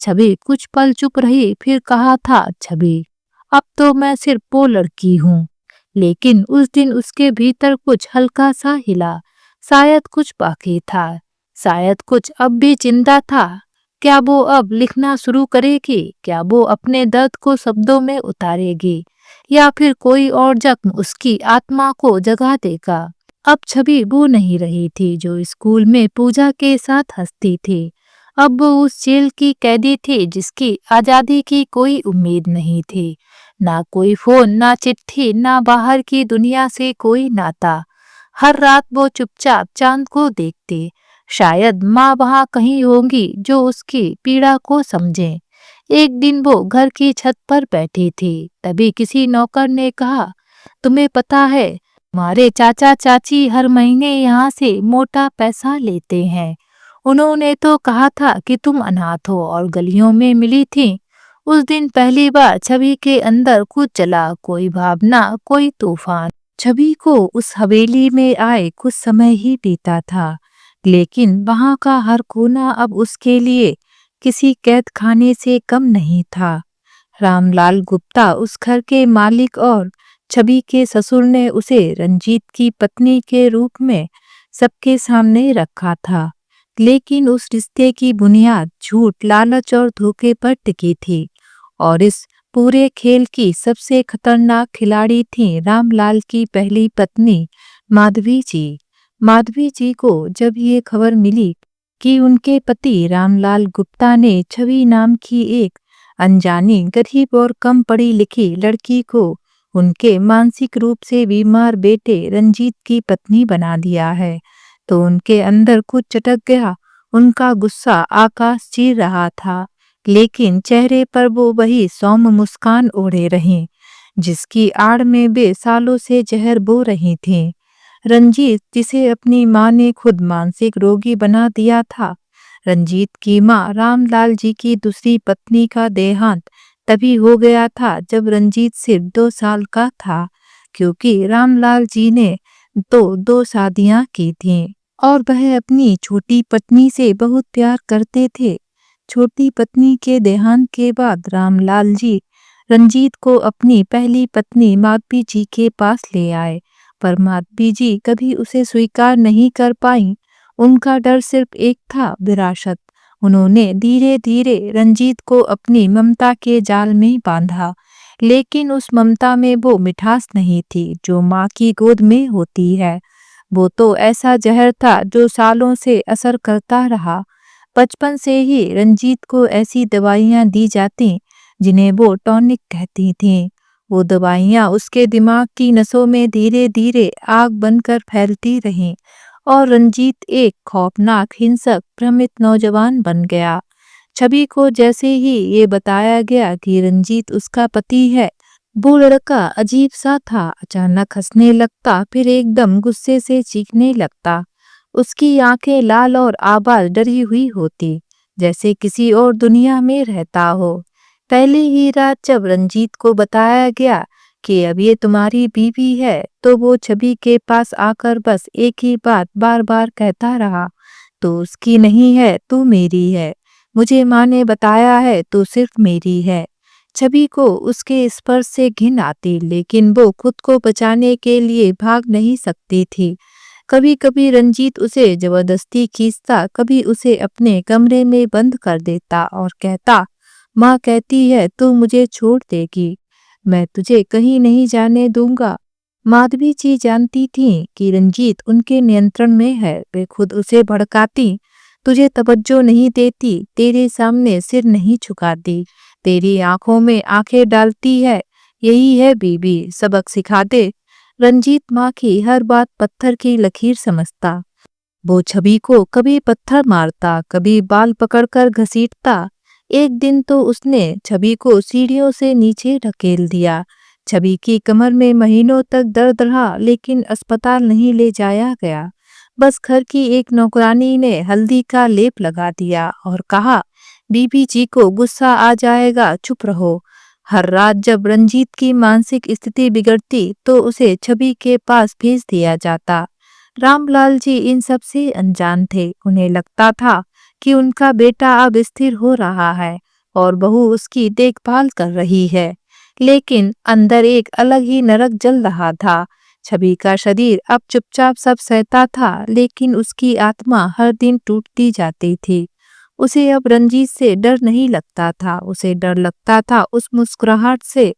छवि कुछ पल चुप रही, फिर कहा था, छवि, अब तो मैं सिर्फ वो लड़की हूँ। लेकिन उस दिन उसके भीतर कुछ हल्का सा हिला। शायद कुछ बाकी था, शायद कुछ अब भी जिंदा था। क्या वो अब लिखना शुरू करेगी? क्या वो अपने दर्द को शब्दों में उतारेगी, या फिर कोई और जख्म उसकी आत्मा को जगा देगा? अब छवि वो नहीं रही थी जो स्कूल में पूजा के साथ हंसती थी। अब वो उस जेल की कैदी थी जिसकी आजादी की कोई उम्मीद नहीं थी। ना कोई फोन, ना चिट्ठी, ना बाहर की दुनिया से कोई नाता। हर रात वो चुपचाप चांद को देखती। शायद माँ वहाँ कहीं होंगी जो उसकी पीड़ा को समझे। एक दिन वो घर की छत पर बैठी थी, तभी किसी नौकर ने कहा, तुम्हें पता है, हमारे चाचा चाची हर महीने यहाँ से मोटा पैसा लेते हैं। उन्होंने तो कहा था कि तुम अनाथ हो और गलियों में मिली थी। उस दिन पहली बार छवि के अंदर कुछ चला, कोई भावना, कोई तूफान। छवि को उस हवेली में आए कुछ समय ही बीता था, लेकिन वहां का हर कोना अब उसके लिए किसी कैद खाने से कम नहीं था। रामलाल गुप्ता उस घर के मालिक और छवि के ससुर ने उसे रंजीत की पत्नी के रूप में सबके सामने रखा था, लेकिन उस रिश्ते की बुनियाद झूठ, लालच और धोखे पर टिकी थी। और इस पूरे खेल की सबसे खतरनाक खिलाड़ी थी रामलाल की पहली पत्नी माधवी जी। माधवी जी को जब ये खबर मिली कि उनके पति रामलाल गुप्ता ने छवि नाम की एक अनजानी, गरीब और कम पढ़ी लिखी लड़की को उनके मानसिक रूप से बीमार बेटे रंजीत की पत्नी बना दिया है, तो उनके अंदर कुछ चटक गया। उनका गुस्सा आकाश चीर रहा था, लेकिन चेहरे पर वो वही सौम्य मुस्कान ओढ़े रही जिसकी आड़ में वे सालों से जहर बो रही थीं। रंजीत, जिसे अपनी माँ ने खुद मानसिक रोगी बना दिया था। रंजीत की माँ रामलाल जी की दूसरी पत्नी का देहांत तभी हो गया था जब रंजीत सिर्फ 2 साल का था, क्योंकि रामलाल जी ने तो 2 शादियां की थीं और वह अपनी छोटी पत्नी से बहुत प्यार करते थे। छोटी पत्नी के देहांत के बाद रामलाल जी रंजीत को अपनी पहली पत्नी माधवी जी के पास ले आए, पर माधवी जी कभी उसे स्वीकार नहीं कर पाई। उनका डर सिर्फ एक था, विरासत। उन्होंने धीरे धीरे रंजीत को अपनी ममता के जाल में बांधा, लेकिन उस ममता में वो मिठास नहीं थी जो माँ की गोद में होती है। वो तो ऐसा जहर था जो सालों से असर करता रहा। बचपन से ही रंजीत को ऐसी दवाइयाँ दी जाती जिन्हें वो टॉनिक कहती थीं। वो दवाइयाँ उसके दिमाग की नसों में धीरे धीरे आग बनकर फैलती रहीं और रंजीत एक खौफनाक, हिंसक, भ्रमित नौजवान बन गया। छवि को जैसे ही ये बताया गया कि रंजीत उसका पति है, वो लड़का अजीब सा था। अचानक हंसने लगता, फिर एकदम गुस्से से चीखने लगता। उसकी आंखें लाल और आवाज डरी हुई होती, जैसे किसी और दुनिया में रहता हो। पहली ही रात जब रंजीत को बताया गया कि अब ये तुम्हारी बीवी है, तो वो छवि के पास आकर बस एक ही बात बार बार कहता रहा, तो उसकी नहीं है, तू मेरी है। मुझे माँ ने बताया है, तू सिर्फ मेरी है। छवि को उसके स्पर्श से घिन आती, लेकिन वो खुद को बचाने के लिए भाग नहीं सकती थी। कभी कभी रंजीत उसे जबरदस्ती खींचता, कभी उसे अपने कमरे में बंद कर देता और कहता, माँ कहती है तू मुझे छोड़ देगी, मैं तुझे कहीं नहीं जाने दूंगा। माधवी जी जानती थी कि रंजीत उनके नियंत्रण में है। वे खुद उसे भड़काती, तुझे तवज्जो नहीं देती, तेरे सामने सिर नहीं झुकाती, तेरी आंखों में आंखें डालती है, यही है बीबी, सबक सिखा दे। रंजीत माँ की हर बात पत्थर की लकीर समझता। वो छवि को कभी पत्थर मारता, कभी बाल पकड़कर घसीटता। एक दिन तो उसने छवि को सीढ़ियों से नीचे ढकेल दिया। छवि की कमर में महीनों तक दर्द रहा, लेकिन अस्पताल नहीं ले जाया गया। बस घर की एक नौकरानी ने हल्दी का लेप लगा दिया और कहा, बीबी जी को गुस्सा आ जाएगा, चुप रहो। हर रात जब रंजीत की मानसिक स्थिति बिगड़ती तो उसे छवि के पास भेज दिया जाता। रामलाल जी इन सब से अनजान थे। उन्हें लगता था कि उनका बेटा अब स्थिर हो रहा है और बहू उसकी देखभाल कर रही है, लेकिन अंदर एक अलग ही नरक जल रहा था। छवि का शरीर अब चुपचाप सब सहता था, लेकिन उसकी आत्मा हर दिन टूटती जाती थी। उसे अब रंजीत से डर नहीं लगता था, उसे डर लगता था उस मुस्कुराहट से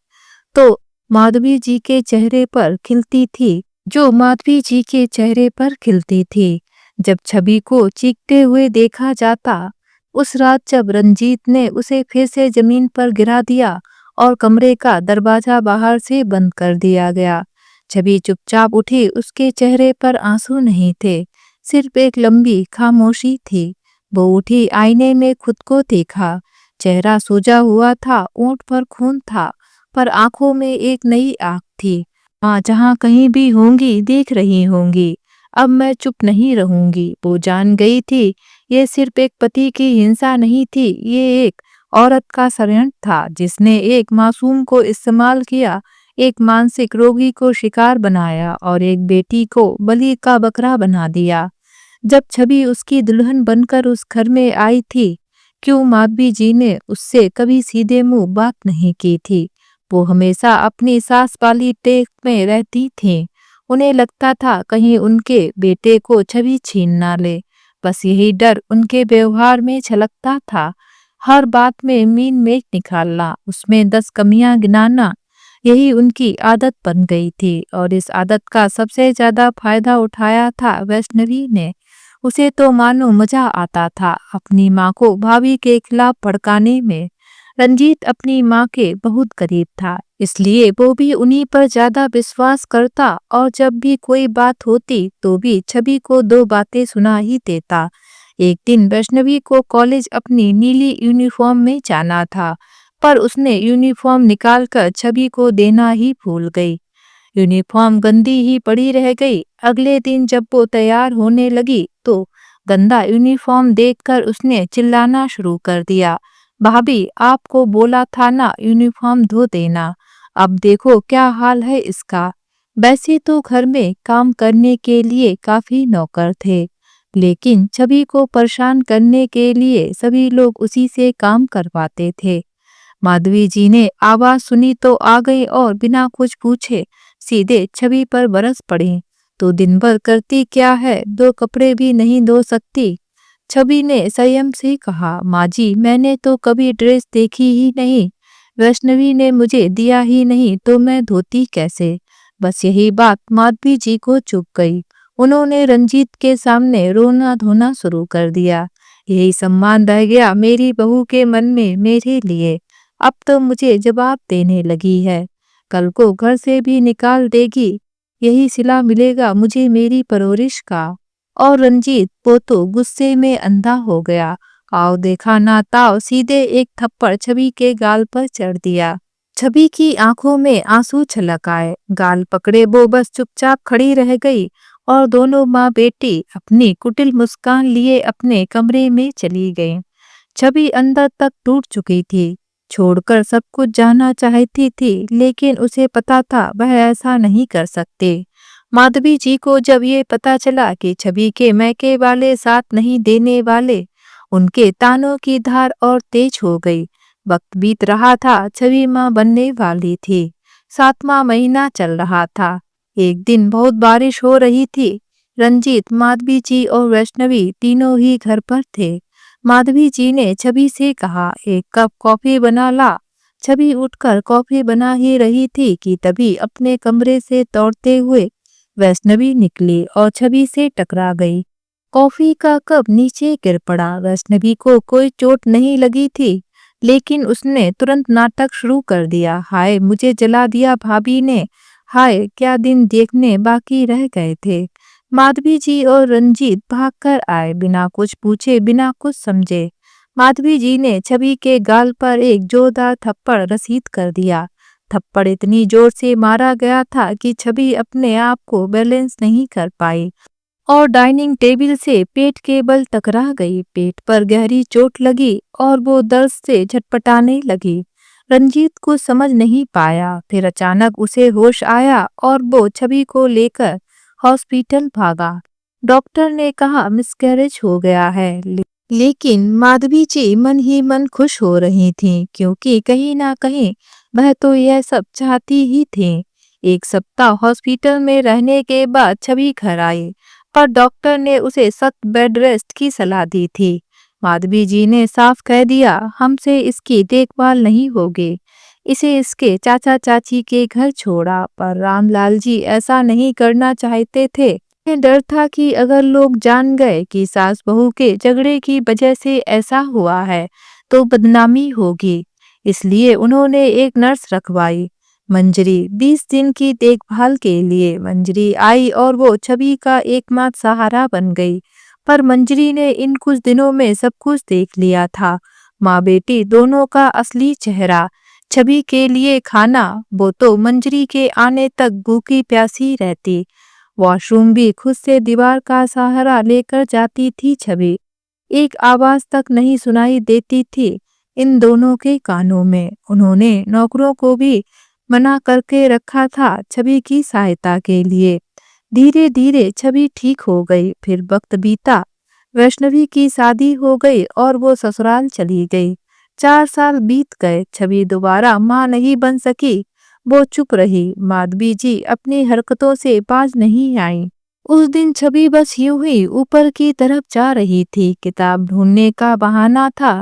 तो माधवी जी के चेहरे पर खिलती थी, जो माधवी जी के चेहरे पर खिलती थी जब छवि को चीखते हुए देखा जाता। उस रात जब रंजीत ने उसे फिर से जमीन पर गिरा दिया और कमरे का दरवाजा बाहर से बंद कर दिया गया, छवि चुपचाप उठी। उसके चेहरे पर आंसू नहीं थे, सिर्फ एक लंबी खामोशी थी। वो उठी, आईने में खुद को देखा। चेहरा सूजा हुआ था, ओंठ पर खून था, पर आंखों में एक नई आग थी। माँ जहाँ कहीं भी होंगी देख रही होंगी, अब मैं चुप नहीं रहूंगी। वो जान गई थी ये सिर्फ एक पति की हिंसा नहीं थी, ये एक औरत का षड्यंत्र था जिसने एक मासूम को इस्तेमाल किया, एक मानसिक रोगी को शिकार बनाया और एक बेटी को बलि का बकरा बना दिया। जब छवि उसकी दुल्हन बनकर उस घर में आई थी, क्यों माधवी जी ने उससे कभी सीधे मुंह बात नहीं की थी? वो हमेशा अपनी सास वाली टेक में रहती थी। उन्हें लगता था कहीं उनके बेटे को छवि छीन ना ले। बस यही डर उनके व्यवहार में झलकता था। हर बात में मीन मेख निकालना, उसमें 10 कमियां गिनाना, यही उनकी आदत बन गई थी। और इस आदत का सबसे ज्यादा फायदा उठाया था वैष्णवी ने। उसे तो मानो मजा आता था अपनी माँ को भाभी के खिलाफ भड़काने में। रंजीत अपनी माँ के बहुत करीब था, इसलिए वो भी उन्हीं पर ज्यादा विश्वास करता और जब भी कोई बात होती तो भी छवि को 2 बातें सुना ही देता। एक दिन वैष्णवी को कॉलेज अपनी नीली यूनिफॉर्म में जाना था, पर उसने यूनिफॉर्म निकालकर छवि को देना ही भूल गई। यूनिफॉर्म गंदी ही पड़ी रह गई। अगले दिन जब वो तैयार होने लगी तो गंदा यूनिफॉर्म देखकर उसने चिल्लाना शुरू कर दिया, भाभी आपको बोला था ना यूनिफॉर्म धो देना, अब देखो क्या हाल है इसका। वैसे तो घर में काम करने के लिए काफी नौकर थे, लेकिन छवि को परेशान करने के लिए सभी लोग उसी से काम करवाते थे। माधवी जी ने आवाज सुनी तो आ गई और बिना कुछ पूछे सीधे छवि पर बरस पड़ी। तो दिन भर करती क्या है, 2 कपड़े भी नहीं धो सकती? छवि ने संयम से कहा, माँ जी मैंने तो कभी ड्रेस देखी ही नहीं, वैष्णवी ने मुझे दिया ही नहीं तो मैं धोती कैसे? बस यही बात माधवी जी को चुभ गई। उन्होंने रंजीत के सामने रोना धोना शुरू कर दिया। यही सम्मान रह गया मेरी बहू के मन में मेरे लिए, अब तो मुझे जवाब देने लगी है, कल को घर से भी निकाल देगी, यही सिला मिलेगा मुझे मेरी परवरिश का। और रंजीत वो तो गुस्से में अंधा हो गया। आओ देखा ना ताओ सीधे एक थप्पड़ छवि के गाल पर चढ़ दिया। छवि की आंखों में आंसू छलक आए, गाल पकड़े वो बस चुपचाप खड़ी रह गई और दोनों माँ बेटी अपनी कुटिल मुस्कान लिए अपने कमरे में चली गईं। छवि अंदर तक टूट चुकी थी, छोड़कर सब कुछ जाना चाहती थी, लेकिन उसे पता था वह ऐसा नहीं कर सकते। माधवी जी को जब ये पता चला कि छवि के मैके वाले साथ नहीं देने वाले, उनके तानों की धार और तेज हो गई। वक्त बीत रहा था, छवि माँ बनने वाली थी। 7वां महीना चल रहा था। एक दिन बहुत बारिश हो रही थी। रंजीत, माधवी जी और वैष्णवी तीनों ही घर पर थे। माधवी जी ने छवि से कहा, एक कप कॉफी बना ला। छवि उठकर कॉफी बना ही रही थी कि तभी अपने कमरे से दौड़ते हुए वैष्णवी निकली और छवि से टकरा गई। कॉफी का कप नीचे गिर पड़ा। वैष्णवी को कोई चोट नहीं लगी थी, लेकिन उसने तुरंत नाटक शुरू कर दिया। हाय, मुझे जला दिया भाभी ने। हाय, क्या दिन देखने बाकी रह गए थे। माधवी जी और रंजीत भागकर आए, बिना कुछ पूछे, बिना कुछ समझे। माधवी जी ने छवि के गाल पर एक जोरदार थप्पड़ रसीद कर दिया। थप्पड़ इतनी जोर से मारा गया था कि छवि अपने आप को बैलेंस नहीं कर पाई और डाइनिंग टेबल से पेट के बल टकरा गई। पेट पर गहरी चोट लगी और वो दर्द से झटपटाने लगी। रंजीत को समझ नहीं पाया। फिर अचानक उसे होश आया और वो छवि को लेकर हॉस्पिटल भागा। डॉक्टर ने कहा मिसकैरेज हो गया है। लेकिन माधवी जी मन ही मन खुश हो रही थीं, क्योंकि कहीं ना कहीं वह तो यह सब चाहती ही थी। एक सप्ताह हॉस्पिटल में रहने के बाद छवि घर आई, पर डॉक्टर ने उसे सख्त बेड रेस्ट की सलाह दी थी। माधवी जी ने साफ कह दिया, हमसे इसकी देखभाल नहीं होगी। इसे इसके चाचा चाची के घर छोड़ा, पर रामलाल जी ऐसा नहीं करना चाहते थे। उन्हें डर था कि अगर लोग जान गए कि सास बहू के झगड़े की वजह से ऐसा हुआ है तो बदनामी होगी। इसलिए उन्होंने एक नर्स रखवाई, मंजरी। 20 दिन की देखभाल के लिए मंजरी आई और वो छवि का एकमात्र सहारा बन गई। पर मंजरी ने इन कुछ दिनों में सब कुछ देख लिया था, माँ बेटी दोनों का असली चेहरा। छवि के लिए खाना, वो तो मंजरी के आने तक भूखी प्यासी रहती। वॉशरूम भी खुद से दीवार का सहारा लेकर जाती थी छवि। एक आवाज तक नहीं सुनाई देती थी इन दोनों के कानों में। उन्होंने नौकरों को भी मना करके रखा था छवि की सहायता के लिए। धीरे धीरे छवि ठीक हो गई। फिर वक्त बीता, वैष्णवी की शादी हो गई और वो ससुराल चली गई। 4 साल बीत गए। छवि दोबारा माँ नहीं बन सकी। वो चुप रही। माधवी जी अपनी हरकतों से बाज नहीं आई। उस दिन छवि बस यूं ही ऊपर की तरफ जा रही थी। किताब ढूंढने का बहाना था,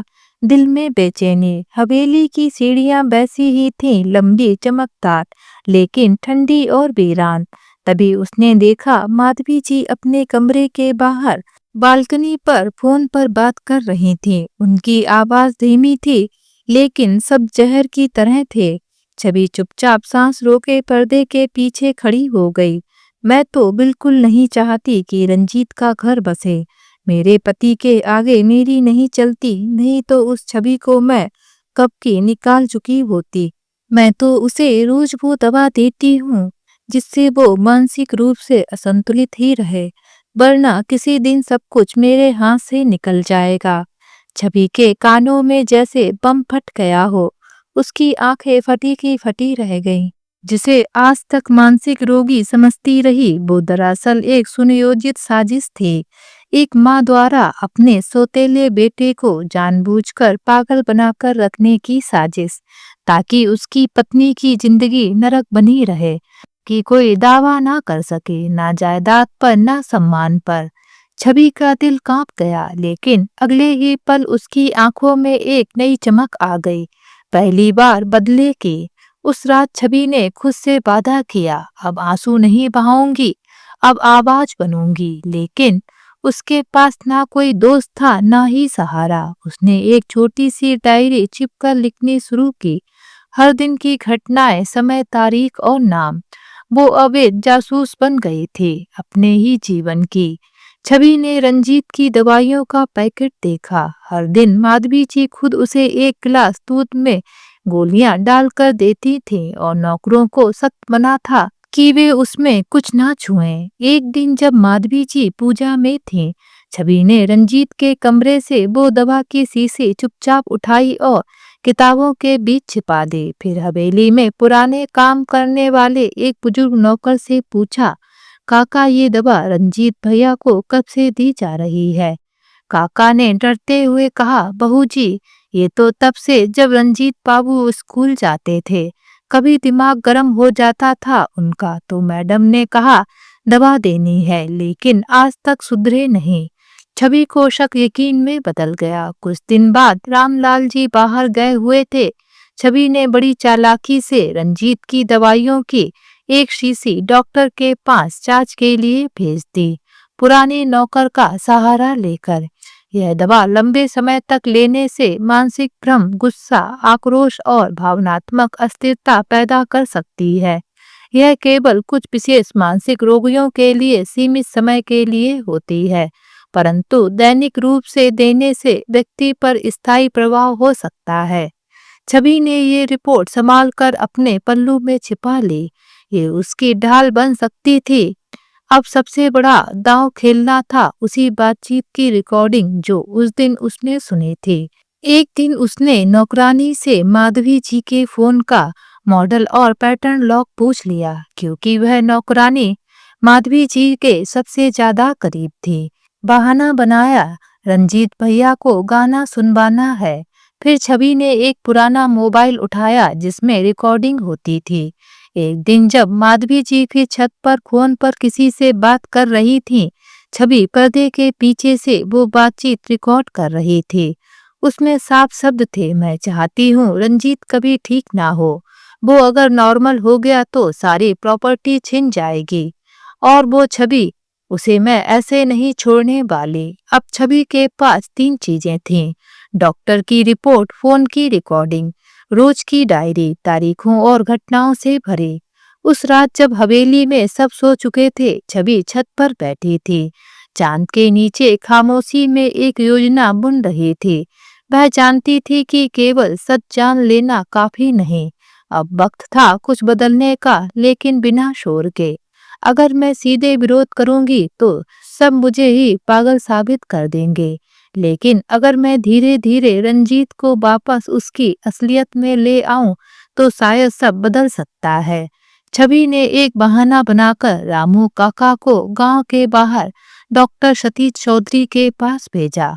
दिल में बेचैनी। हवेली की सीढ़ियां वैसी ही थीं, लंबी, चमकदार, लेकिन ठंडी और वीरान। तभी उसने देखा माधवी जी अपने कमरे के बाहर बालकनी पर फोन पर बात कर रही थीं। उनकी आवाज धीमी थी, लेकिन सब जहर की तरह थे। छवि चुपचाप सांस रोके पर्दे के पीछे खड़ी हो गई। मैं तो बिल्कुल नहीं चाहती कि रंजीत का घर बसे। मेरे पति के आगे मेरी नहीं चलती, नहीं तो उस छवि को मैं कब की निकाल चुकी होती। मैं तो उसे रोज वो दवा देती हूँ जिससे वो मानसिक रूप से असंतुलित ही रहे, वरना किसी दिन सब कुछ मेरे हाथ से निकल जाएगा। छवि के कानों में जैसे बम फट गया हो। उसकी आंखें फटी की फटी रह गईं। जिसे आज तक मानसिक रोगी समझती रही, वो दरअसल एक सुनियोजित साजिश थी। एक माँ द्वारा अपने सौतेले बेटे को जानबूझकर पागल बनाकर रखने की साजिश, ताकि उसकी पत्नी की जिंदगी नरक बनी रहे, कि कोई दावा ना कर सके, ना जायदाद पर, ना सम्मान पर। छवि का दिल कांप गया, लेकिन अगले ही पल उसकी आंखों में एक नई चमक आ गई, पहली बार बदले की। उस रात छवि ने खुद से वादा किया, अब आंसू नहीं बहाऊंगी, अब आवाज बनूंगी। लेकिन उसके पास ना कोई दोस्त था, ना ही सहारा। उसने एक छोटी सी डायरी चिपकर लिखनी शुरू की, हर दिन की घटनाएं, समय, तारीख और नाम। वो अब एक जासूस बन गई थी अपने ही जीवन की। छवि ने रंजीत की दवाइयों का पैकेट देखा। हर दिन माधवी जी खुद उसे एक गिलास दूध में गोलियां डालकर देती थी और नौकरों को सख्त मना था कि वे उसमें कुछ ना छुएं। एक दिन जब माधवी जी पूजा में थीं, छवि ने रंजीत के कमरे से वो दवा की शीशी चुपचाप उठाई और किताबों के बीच छिपा दी। फिर हवेली में पुराने काम करने वाले एक बुजुर्ग नौकर से पूछा, काका ये दवा रंजीत भैया को कब से दी जा रही है? काका ने डरते हुए कहा, बहू जी ये तो तब से जब रंजीत बाबू स्कूल जाते थे। कभी दिमाग गर्म हो जाता था उनका तो मैडम ने कहा दवा देनी है, लेकिन आज तक सुधरे नहीं। छवि को शक यकीन में बदल गया। कुछ दिन बाद रामलाल जी बाहर गए हुए थे। छवि ने बड़ी चालाकी से रंजीत की दवाइयों की एक शीशी डॉक्टर के पास जांच के लिए भेज दी, पुराने नौकर का सहारा लेकर। यह दवा लंबे समय तक लेने से मानसिक भ्रम, गुस्सा, आक्रोश और भावनात्मक अस्थिरता पैदा कर सकती है। यह केवल कुछ विशेष मानसिक रोगियों के लिए सीमित समय के लिए होती है, परंतु दैनिक रूप से देने से व्यक्ति पर स्थायी प्रभाव हो सकता है। छवि ने ये रिपोर्ट संभाल कर अपने पल्लू में छिपा ली। ये उसकी ढाल बन सकती थी। अब सबसे बड़ा दांव खेलना था उसी बातचीत की रिकॉर्डिंग जो उस दिन उसने सुनी थी। एक दिन उसने नौकरानी से माधवी जी के फोन का मॉडल और पैटर्न लॉक पूछ लिया, क्योंकि वह नौकरानी माधवी जी के सबसे ज्यादा करीब थी। बहाना बनाया, रंजीत भैया को गाना सुनवाना है। फिर छवि ने एक पुराना मोबाइल उठाया जिसमें रिकॉर्डिंग होती थी। एक दिन जब माधवी जी की छत पर फोन पर किसी से बात कर रही थी, छवि पर्दे के पीछे से वो बातचीत रिकॉर्ड कर रही थी। उसमें साफ शब्द थे, मैं चाहती हूँ रंजीत कभी ठीक ना हो। वो अगर नॉर्मल हो गया तो सारी प्रॉपर्टी छिन जाएगी, और वो छवि, उसे मैं ऐसे नहीं छोड़ने वाली। अब छवि के पास 3 चीजें थीं: डॉक्टर की रिपोर्ट, फोन की रिकॉर्डिंग, रोज की डायरी, तारीखों और घटनाओं से भरी। उस रात जब हवेली में सब सो चुके थे, छवि छत पर बैठी थी। चांद के नीचे खामोशी में एक योजना बुन रही थी। वह जानती थी कि केवल सच जान लेना काफी नहीं। अब वक्त था कुछ बदलने का, लेकिन बिना शोर के। अगर मैं सीधे विरोध करूंगी तो सब मुझे ही पागल साबित कर देंगे, लेकिन अगर मैं धीरे धीरे रंजीत को वापस उसकी असलियत में ले आऊं तो शायद सब बदल सकता है। छवि ने एक बहाना बनाकर रामू काका को गांव के बाहर डॉक्टर सतीश चौधरी के पास भेजा।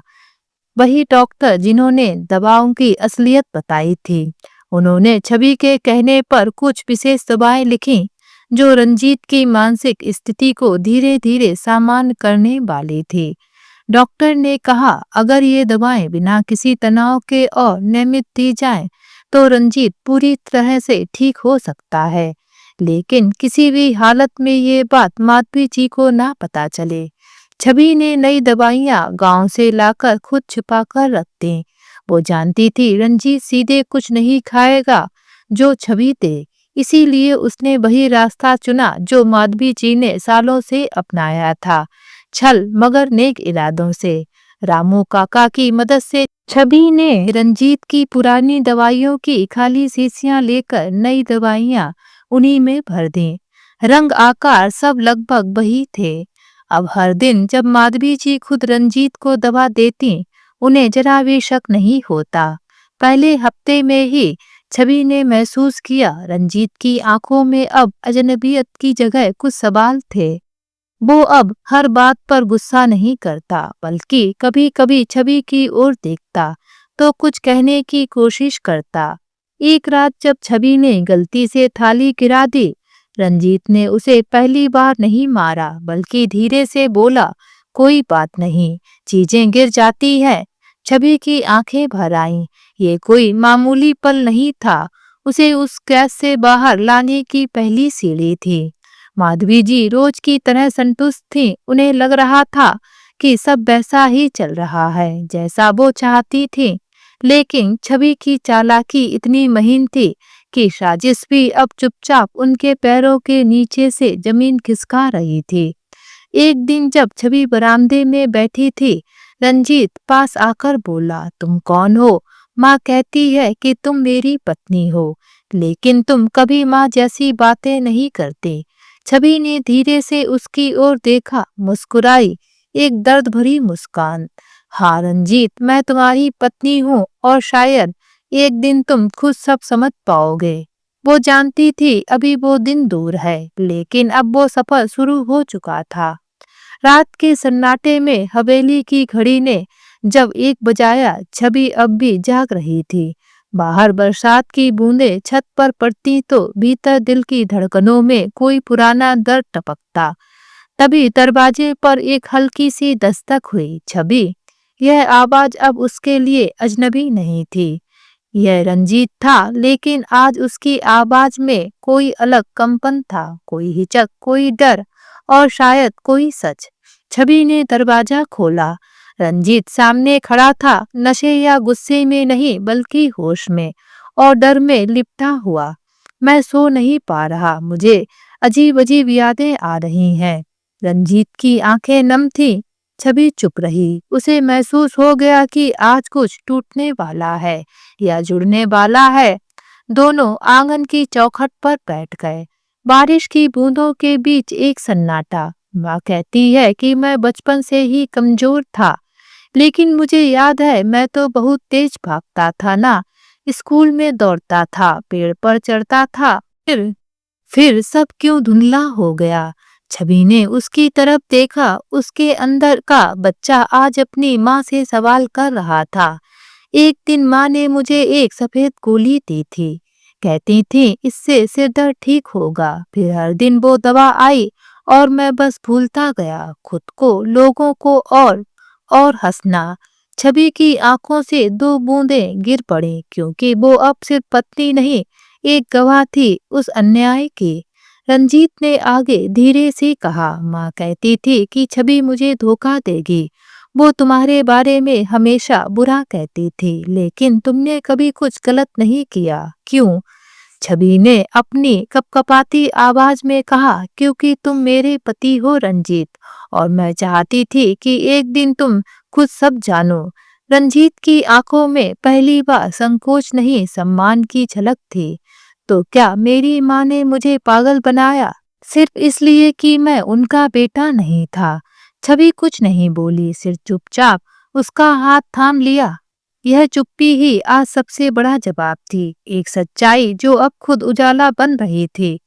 वही डॉक्टर जिन्होंने दवाओं की असलियत बताई थी। उन्होंने छवि के कहने पर कुछ विशेष दवाएं लिखी जो रंजीत की मानसिक स्थिति को धीरे धीरे सामान्य करने वाली थी। डॉक्टर ने कहा, अगर ये दवाएं बिना किसी तनाव के और नियमित दी जाएं, तो रंजीत पूरी तरह से ठीक हो सकता है, लेकिन किसी भी हालत में ये बात माधवी जी को ना पता चले। छवि ने नई दवाइयां गांव से लाकर खुद छिपा कर रख दी। वो जानती थी रंजीत सीधे कुछ नहीं खाएगा जो छवि दे, इसीलिए उसने वही रास्ता चुना जो माधवी जी ने सालों से अपनाया था, छल मगर नेक इरादों से। रामू काका की मदद से छवि ने रंजीत की पुरानी दवाइयों की खाली शीशियां लेकर नई दवाइयां उन्हीं में भर दी। रंग आकार सब लगभग वही थे। अब हर दिन जब माधवी जी खुद रंजीत को दवा देती, उन्हें जरा भी शक नहीं होता। पहले हफ्ते में ही छवि ने महसूस किया रंजीत की आंखों में अब अजनबियत की जगह कुछ सवाल थे। वो अब हर बात पर गुस्सा नहीं करता, बल्कि कभी कभी छवि की ओर देखता तो कुछ कहने की कोशिश करता। एक रात जब छवि ने गलती से थाली गिरा दी, रंजीत ने उसे पहली बार नहीं मारा, बल्कि धीरे से बोला, कोई बात नहीं, चीजें गिर जाती हैं। छवि की आंखें भर आईं। ये कोई मामूली पल नहीं था, उसे उस कैद से बाहर लाने की पहली सीढ़ी थी। माधवी जी रोज की तरह संतुष्ट थीं। उन्हें लग रहा था कि सब वैसा ही चल रहा है जैसा वो चाहती थी, लेकिन छवि की चालाकी इतनी महीन थी कि साजिश भी अब चुपचाप उनके पैरों के नीचे से जमीन खिसका रही थी। एक दिन जब छवि बरामदे में बैठी थी, रंजीत पास आकर बोला, तुम कौन हो? माँ कहती है कि तुम मेरी पत्नी हो, लेकिन तुम कभी माँ जैसी बातें नहीं करते। छवि ने धीरे से उसकी ओर देखा, मुस्कुराई, एक दर्द भरी मुस्कान। हाँ रंजीत, मैं तुम्हारी पत्नी हूँ और शायद एक दिन तुम खुद सब समझ पाओगे। वो जानती थी अभी वो दिन दूर है, लेकिन अब वो सफर शुरू हो चुका था। रात के सन्नाटे में हवेली की घड़ी ने जब 1 बजाया, छवि अब भी जाग रही थी। बाहर बरसात की बूंदें छत पर पड़ती तो भीतर दिल की धड़कनों में कोई पुराना दर्द टपकता। तभी दरवाजे पर एक हल्की सी दस्तक हुई। छवि, यह आवाज अब उसके लिए अजनबी नहीं थी। यह रंजीत था, लेकिन आज उसकी आवाज में कोई अलग कंपन था, कोई हिचक, कोई डर और शायद कोई सच। छवि ने दरवाजा खोला। रंजीत सामने खड़ा था, नशे या गुस्से में नहीं बल्कि होश में और डर में लिपटा हुआ। मैं सो नहीं पा रहा, मुझे अजीब अजीब यादें आ रही हैं। रंजीत की आंखें नम थी। छवि चुप रही। उसे महसूस हो गया कि आज कुछ टूटने वाला है या जुड़ने वाला है। दोनों आंगन की चौखट पर बैठ गए। बारिश की बूंदों के बीच एक सन्नाटा। माँ कहती है कि मैं बचपन से ही कमजोर था, लेकिन मुझे याद है मैं तो बहुत तेज भागता था ना। स्कूल में दौड़ता था, पेड़ पर चढ़ता था। फिर सब क्यों धुंधला हो गया? छवि ने उसकी तरफ देखा। उसके अंदर का बच्चा आज अपनी माँ से सवाल कर रहा था। एक दिन माँ ने मुझे एक सफेद गोली दी थी। कहती थी इससे सिर दर्द ठीक होगा। फिर हर दिन वो दवा आई और मैं बस भूलता गया खुद को, लोगों को और हंसना। छवि की आंखों से दो बूंदें गिर पड़ी, क्योंकि वो अब सिर्फ पत्नी नहीं, एक गवाह थी उस अन्याय की। रंजीत ने आगे धीरे से कहा, माँ कहती थी कि छवि मुझे धोखा देगी। वो तुम्हारे बारे में हमेशा बुरा कहती थी, लेकिन तुमने कभी कुछ गलत नहीं किया। क्यों? छवि ने अपनी कपकपाती आवाज में कहा, क्योंकि तुम मेरे पति हो रंजीत, और मैं चाहती थी कि एक दिन तुम खुद सब जानो। रंजीत की आंखों में पहली बार संकोच नहीं, सम्मान की झलक थी। तो क्या मेरी माँ ने मुझे पागल बनाया सिर्फ इसलिए कि मैं उनका बेटा नहीं था? छवि कुछ नहीं बोली, सिर्फ चुपचाप उसका हाथ थाम लिया। यह चुप्पी ही आज सबसे बड़ा जवाब थी, एक सच्चाई जो अब खुद उजाला बन रही थी।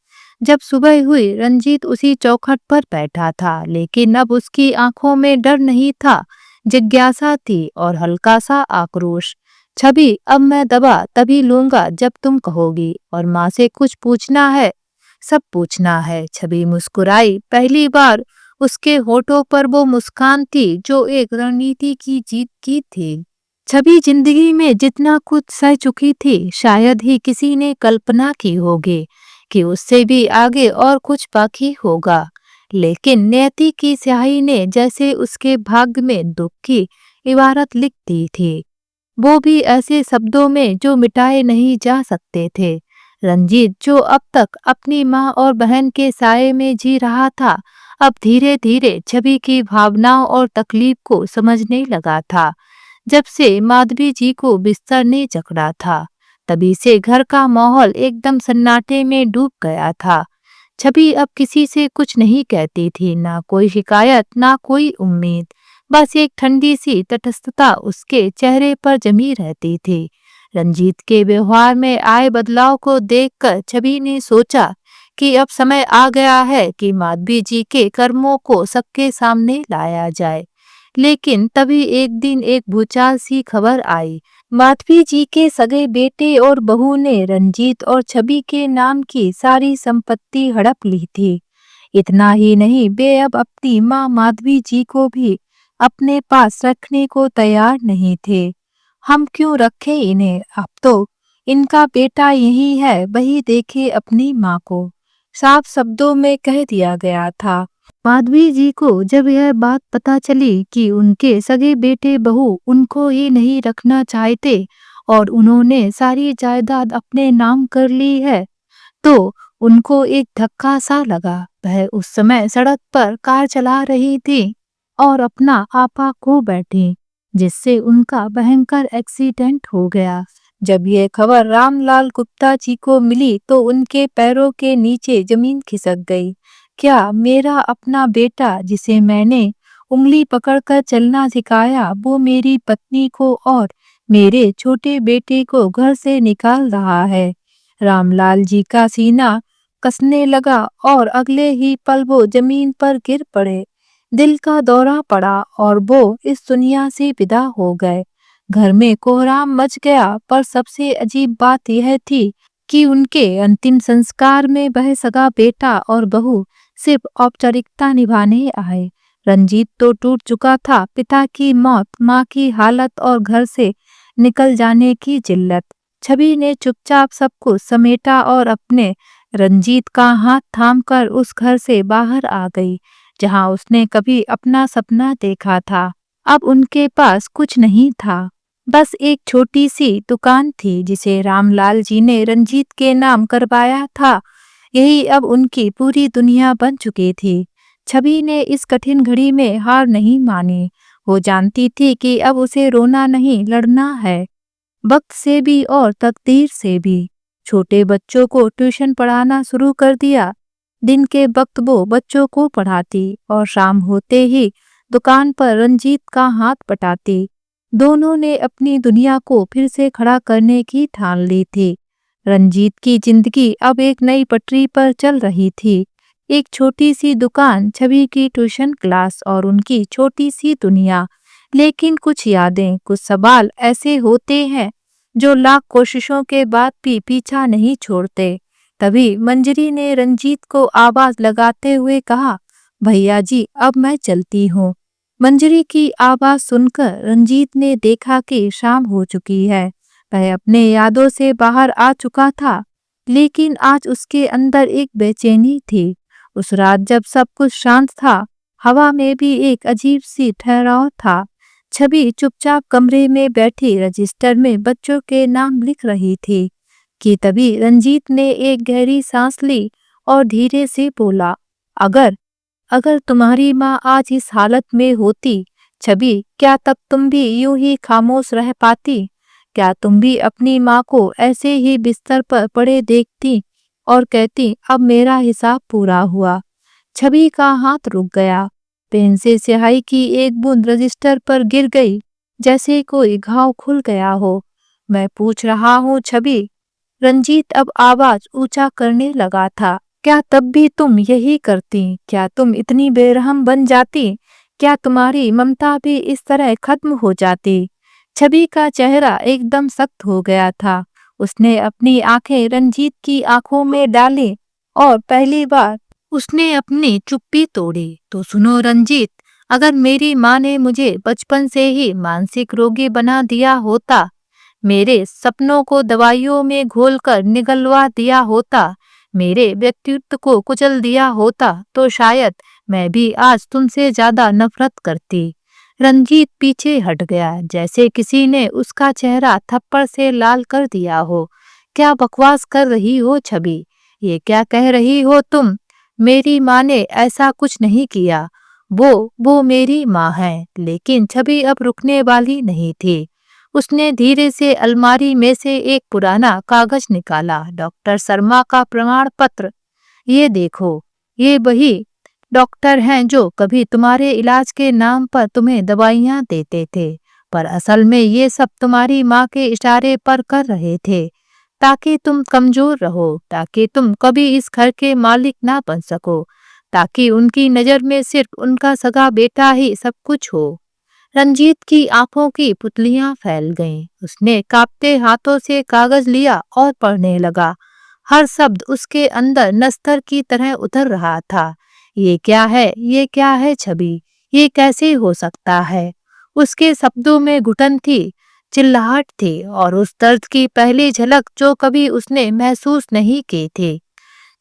जब सुबह हुई, रंजीत उसी चौखट पर बैठा था, लेकिन अब उसकी आंखों में डर नहीं था, जिज्ञासा थी और हल्का सा आक्रोश। छवि, अब मैं दवा तभी लूंगा जब तुम कहोगी, और माँ से कुछ पूछना है, सब पूछना है। छवि मुस्कुराई। पहली बार उसके होठों पर वो मुस्कान थी जो एक रणनीति की जीत की थी। छवि जिंदगी में जितना कुछ सह चुकी थी, शायद ही किसी ने कल्पना की होगी कि उससे भी आगे और कुछ बाकी होगा। लेकिन नियति की स्याही ने जैसे उसके भाग्य में दुख की इबारत लिख दी थी, वो भी ऐसे शब्दों में जो मिटाए नहीं जा सकते थे। रंजीत, जो अब तक अपनी माँ और बहन के साये में जी रहा था, अब धीरे धीरे छवि की भावनाओं और तकलीफ को समझने लगा था। जब से माधवी जी को बिस्तर ने जकड़ा था, तभी से घर का माहौल एकदम सन्नाटे में डूब गया था। छवि अब किसी से कुछ नहीं कहती थी, ना कोई शिकायत, ना कोई उम्मीद। बस एक ठंडी सी तटस्थता उसके चेहरे पर जमी रहती थी। रंजीत के व्यवहार में आए बदलाव को देखकर छवि ने सोचा कि अब समय आ गया है कि माधवी जी के कर्मों को सबके सामने लाया जाए। लेकिन तभी एक दिन एक भूचाल सी खबर आई। माधवी जी के सगे बेटे और बहू ने रंजीत और छवि के नाम की सारी संपत्ति हड़प ली थी। इतना ही नहीं, वे अब अपनी माँ माधवी जी को भी अपने पास रखने को तैयार नहीं थे। हम क्यों रखे इन्हें, अब तो इनका बेटा यही है, वही देखे अपनी माँ को, साफ शब्दों में कह दिया गया था। माधवी जी को जब यह बात पता चली कि उनके सगे बेटे बहू उनको ही नहीं रखना चाहते और उन्होंने सारी जायदाद अपने नाम कर ली है, तो उनको एक धक्का सा लगा। वह उस समय सड़क पर कार चला रही थी और अपना आपा खो बैठी, जिससे उनका भयंकर एक्सीडेंट हो गया। जब यह खबर रामलाल गुप्ता जी को मिली तो उनके पैरों के नीचे जमीन खिसक गई। क्या मेरा अपना बेटा, जिसे मैंने उंगली पकड़कर चलना सिखाया, वो मेरी पत्नी को और मेरे छोटे बेटे को घर से निकाल रहा है? रामलाल जी का सीना कसने लगा और अगले ही पल वो जमीन पर गिर पड़े। दिल का दौरा पड़ा और वो इस दुनिया से विदा हो गए। घर में कोहराम मच गया, पर सबसे अजीब बात यह थी कि उनके अंतिम संस्कार में वह सगा बेटा और बहू सिर्फ औपचारिकता निभाने आए। रंजीत तो टूट चुका था, पिता की मौत, माँ की हालत और घर से निकल जाने की जिल्लत। छवि ने चुपचाप सब कुछ समेटा और अपने रंजीत का हाथ थामकर उस घर से बाहर आ गई जहां उसने कभी अपना सपना देखा था। अब उनके पास कुछ नहीं था, बस एक छोटी सी दुकान थी जिसे रामलाल जी ने रंजीत के नाम करवाया था। यही अब उनकी पूरी दुनिया बन चुकी थी। छवि ने इस कठिन घड़ी में हार नहीं मानी। वो जानती थी कि अब उसे रोना नहीं, लड़ना है, वक्त से भी और तकदीर से भी। छोटे बच्चों को ट्यूशन पढ़ाना शुरू कर दिया। दिन के वक्त वो बच्चों को पढ़ाती और शाम होते ही दुकान पर रंजीत का हाथ बटाती। दोनों ने अपनी दुनिया को फिर से खड़ा करने की ठान ली थी। रंजीत की जिंदगी अब एक नई पटरी पर चल रही थी। एक छोटी सी दुकान, छवि की ट्यूशन क्लास और उनकी छोटी सी दुनिया। लेकिन कुछ यादें, कुछ सवाल ऐसे होते हैं जो लाख कोशिशों के बाद भी पीछा नहीं छोड़ते। तभी मंजरी ने रंजीत को आवाज लगाते हुए कहा, भैया जी अब मैं चलती हूँ। मंजरी की आवाज सुनकर रंजीत ने देखा कि शाम हो चुकी है। वह अपने यादों से बाहर आ चुका था, लेकिन आज उसके अंदर एक बेचैनी थी। उस रात जब सब कुछ शांत था, हवा में भी एक अजीब सी ठहराव था। छवि चुपचाप कमरे में बैठी रजिस्टर में बच्चों के नाम लिख रही थी कि तभी रंजीत ने एक गहरी सांस ली और धीरे से बोला, अगर अगर तुम्हारी माँ आज इस हालत में होती छवि, क्या तब तुम भी यूं ही खामोश रह पाती? क्या तुम भी अपनी माँ को ऐसे ही बिस्तर पर पड़े देखती और कहती, अब मेरा हिसाब पूरा हुआ? छवि का हाथ रुक गया। पेन से स्याही की एक बूंद रजिस्टर पर गिर गई, जैसे कोई घाव खुल गया हो। मैं पूछ रहा हूँ छवि, रंजीत अब आवाज ऊंचा करने लगा था, क्या तब भी तुम यही करती? क्या तुम इतनी बेरहम बन जाती? क्या तुम्हारी ममता भी इस तरह खत्म हो जाती? छवि का चेहरा एकदम सख्त हो गया था। उसने अपनी आंखें रंजीत की आंखों में डाली और पहली बार उसने अपनी चुप्पी तोड़ी। तो सुनो रंजीत, अगर मेरी माँ ने मुझे बचपन से ही मानसिक रोगी बना दिया होता, मेरे सपनों को दवाइयों में घोलकर निगलवा दिया होता, मेरे व्यक्तित्व को कुचल दिया होता, तो शायद मैं भी आज तुमसे ज्यादा नफरत करती। रंजीत पीछे हट गया, जैसे किसी ने उसका चेहरा थप्पड़ से लाल कर दिया हो। क्या बकवास कर रही हो छवि? ये क्या कह रही हो तुम? मेरी माँ ने ऐसा कुछ नहीं किया। वो मेरी माँ है। लेकिन छवि अब रुकने वाली नहीं थी। उसने धीरे से अलमारी में से एक पुराना कागज निकाला। डॉक्टर शर्मा का प्रमाण पत्र। ये देखो, ये वही डॉक्टर हैं जो कभी तुम्हारे इलाज के नाम पर तुम्हें दवाइयाँ देते थे, पर असल में ये सब तुम्हारी माँ के इशारे पर कर रहे थे, ताकि तुम कमजोर रहो, ताकि तुम कभी इस घर के मालिक ना बन सको, ताकि उनकी नजर में सिर्फ उनका सगा बेटा ही सब कुछ हो। रंजीत की आंखों की पुतलियां फैल गईं। उसने कांपते हाथों से कागज लिया और पढ़ने लगा। हर शब्द उसके अंदर नस्तर की तरह उतर रहा था। ये क्या है? ये क्या है छवि? ये कैसे हो सकता है? उसके शब्दों में घुटन थी, चिल्लाहट थी और उस दर्द की पहली झलक जो कभी उसने महसूस नहीं की थी।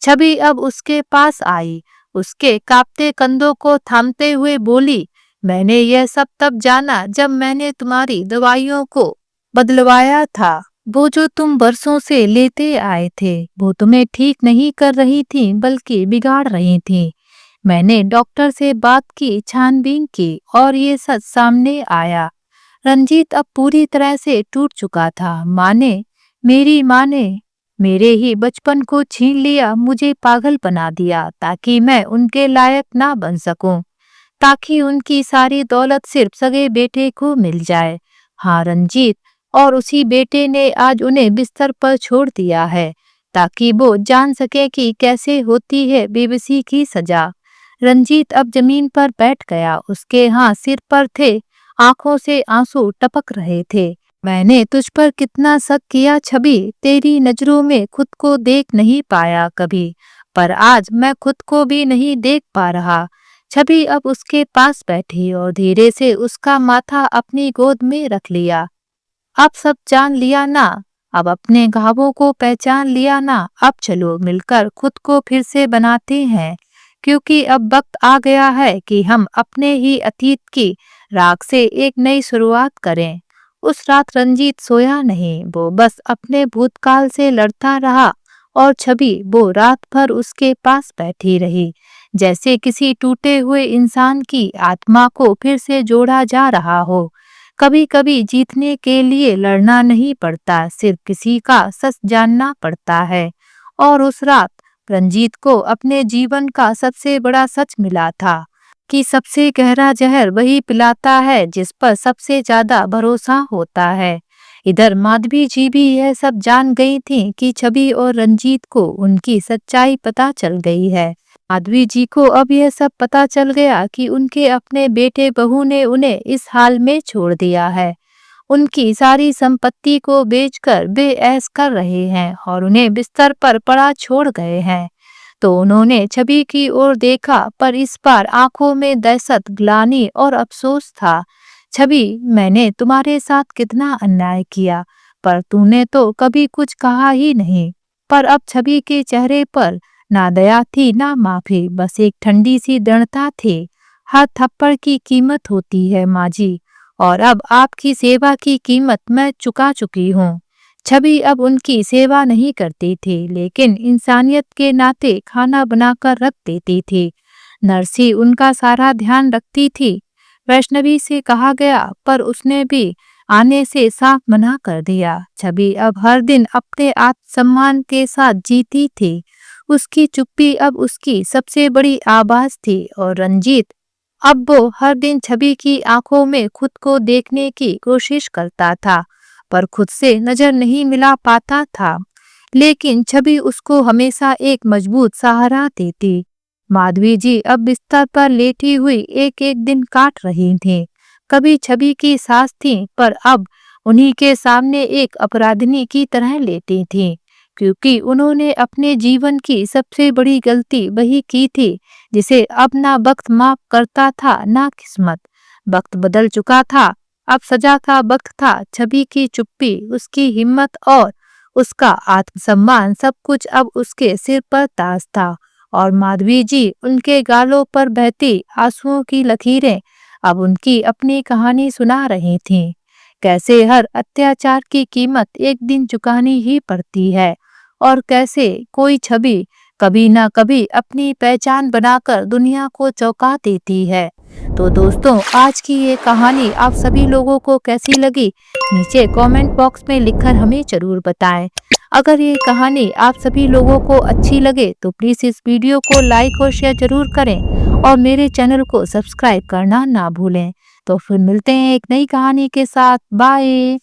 छवि अब उसके पास आई, उसके कांपते कंधों को थामते हुए बोली, मैंने यह सब तब जाना जब मैंने तुम्हारी दवाइयों को बदलवाया था। वो जो तुम बरसों से लेते आए थे, वो तुम्हें ठीक नहीं कर रही थी बल्कि बिगाड़ रही थी। मैंने डॉक्टर से बात की, छानबीन की और ये सच सामने आया। रंजीत अब पूरी तरह से टूट चुका था। मेरी माँ ने मेरे ही बचपन को छीन लिया, मुझे पागल बना दिया ताकि मैं उनके लायक ना बन सकूं, ताकि उनकी सारी दौलत सिर्फ सगे बेटे को मिल जाए। हाँ रंजीत, और उसी बेटे ने आज उन्हें बिस्तर पर छोड़ दिया है ताकि वो जान सके कि कैसे होती है बेबसी की सजा। रंजीत अब जमीन पर बैठ गया। उसके हाथ सिर पर थे, आंखों से आंसू टपक रहे थे। मैंने तुझ पर कितना शक किया छवि, तेरी नजरों में खुद को देख नहीं पाया कभी, पर आज मैं खुद को भी नहीं देख पा रहा। छवि अब उसके पास बैठी और धीरे से उसका माथा अपनी गोद में रख लिया। अब सब जान लिया ना, अब अपने घावों को पहचान लिया ना, अब चलो मिलकर खुद को फिर से बनाते हैं, क्योंकि अब वक्त आ गया है कि हम अपने ही अतीत की राख से एक नई शुरुआत करें। उस रात रंजीत सोया नहीं, वो बस अपने भूतकाल से लड़ता रहा और छवि वो रात भर उसके पास बैठी रही, जैसे किसी टूटे हुए इंसान की आत्मा को फिर से जोड़ा जा रहा हो। कभी कभी जीतने के लिए लड़ना नहीं पड़ता, सिर्फ किसी का सच जानना पड़ता है। और उस रात रंजीत को अपने जीवन का सबसे बड़ा सच मिला था कि सबसे गहरा जहर वही पिलाता है जिस पर सबसे ज्यादा भरोसा होता है। इधर माधवी जी भी यह सब जान गई थी कि छवि और रंजीत को उनकी सच्चाई पता चल गई है। माधवी जी को अब यह सब पता चल गया कि उनके अपने बेटे बहू ने उन्हें इस हाल में छोड़ दिया है। उनकी सारी संपत्ति को बेचकर वे ऐश कर रहे हैं और उन्हें बिस्तर पर पड़ा छोड़ गए हैं। तो उन्होंने छवि की ओर देखा, पर इस बार आंखों में दहशत, ग्लानि और अफसोस था। छवि, मैंने तुम्हारे साथ कितना अन्याय किया, पर तूने तो कभी कुछ कहा ही नहीं। पर अब छवि के चेहरे पर ना दया थी ना माफी, बस एक ठंडी सी दृढ़ता थी। हर थप्पड़ की कीमत होती है माँ जी, और अब आपकी सेवा की कीमत मैं चुका चुकी हूँ। छवि अब उनकी सेवा नहीं करती थी, लेकिन इंसानियत के नाते खाना बनाकर रख देती थी। नरसी उनका सारा ध्यान रखती थी। वैष्णवी से कहा गया, पर उसने भी आने से साफ मना कर दिया। छवि अब हर दिन अपने आत्मसम्मान के साथ जीती थी। उसकी चुप्पी अब उसकी सबसे बड़ी आवाज थी। और रंजीत, अब वो हर दिन छवि की आंखों में खुद को देखने की कोशिश करता था, पर खुद से नजर नहीं मिला पाता था। लेकिन छवि उसको हमेशा एक मजबूत सहारा देती। माधवी जी अब बिस्तर पर लेटी हुई एक एक दिन काट रही थीं। कभी छवि की सास थी, पर अब उन्हीं के सामने एक अपराधिनी की तरह लेटी थी, क्योंकि उन्होंने अपने जीवन की सबसे बड़ी गलती वही की थी जिसे अब ना वक्त माफ करता था ना किस्मत। वक्त बदल चुका था, अब सजा का वक्त था। छवि की चुप्पी, उसकी हिम्मत और उसका आत्मसम्मान, सब कुछ अब उसके सिर पर ताज था। और माधवी जी, उनके गालों पर बहती आंसुओं की लकीरें अब उनकी अपनी कहानी सुना रही थीं। कैसे हर अत्याचार की कीमत एक दिन चुकानी ही पड़ती है, और कैसे कोई छवि कभी ना कभी अपनी पहचान बनाकर दुनिया को चौंका देती है। तो दोस्तों, आज की ये कहानी आप सभी लोगों को कैसी लगी, नीचे कमेंट बॉक्स में लिखकर हमें जरूर बताएं। अगर ये कहानी आप सभी लोगों को अच्छी लगे तो प्लीज इस वीडियो को लाइक और शेयर जरूर करें, और मेरे चैनल को सब्सक्राइब करना ना भूलें। तो फिर मिलते हैं एक नई कहानी के साथ। बाय।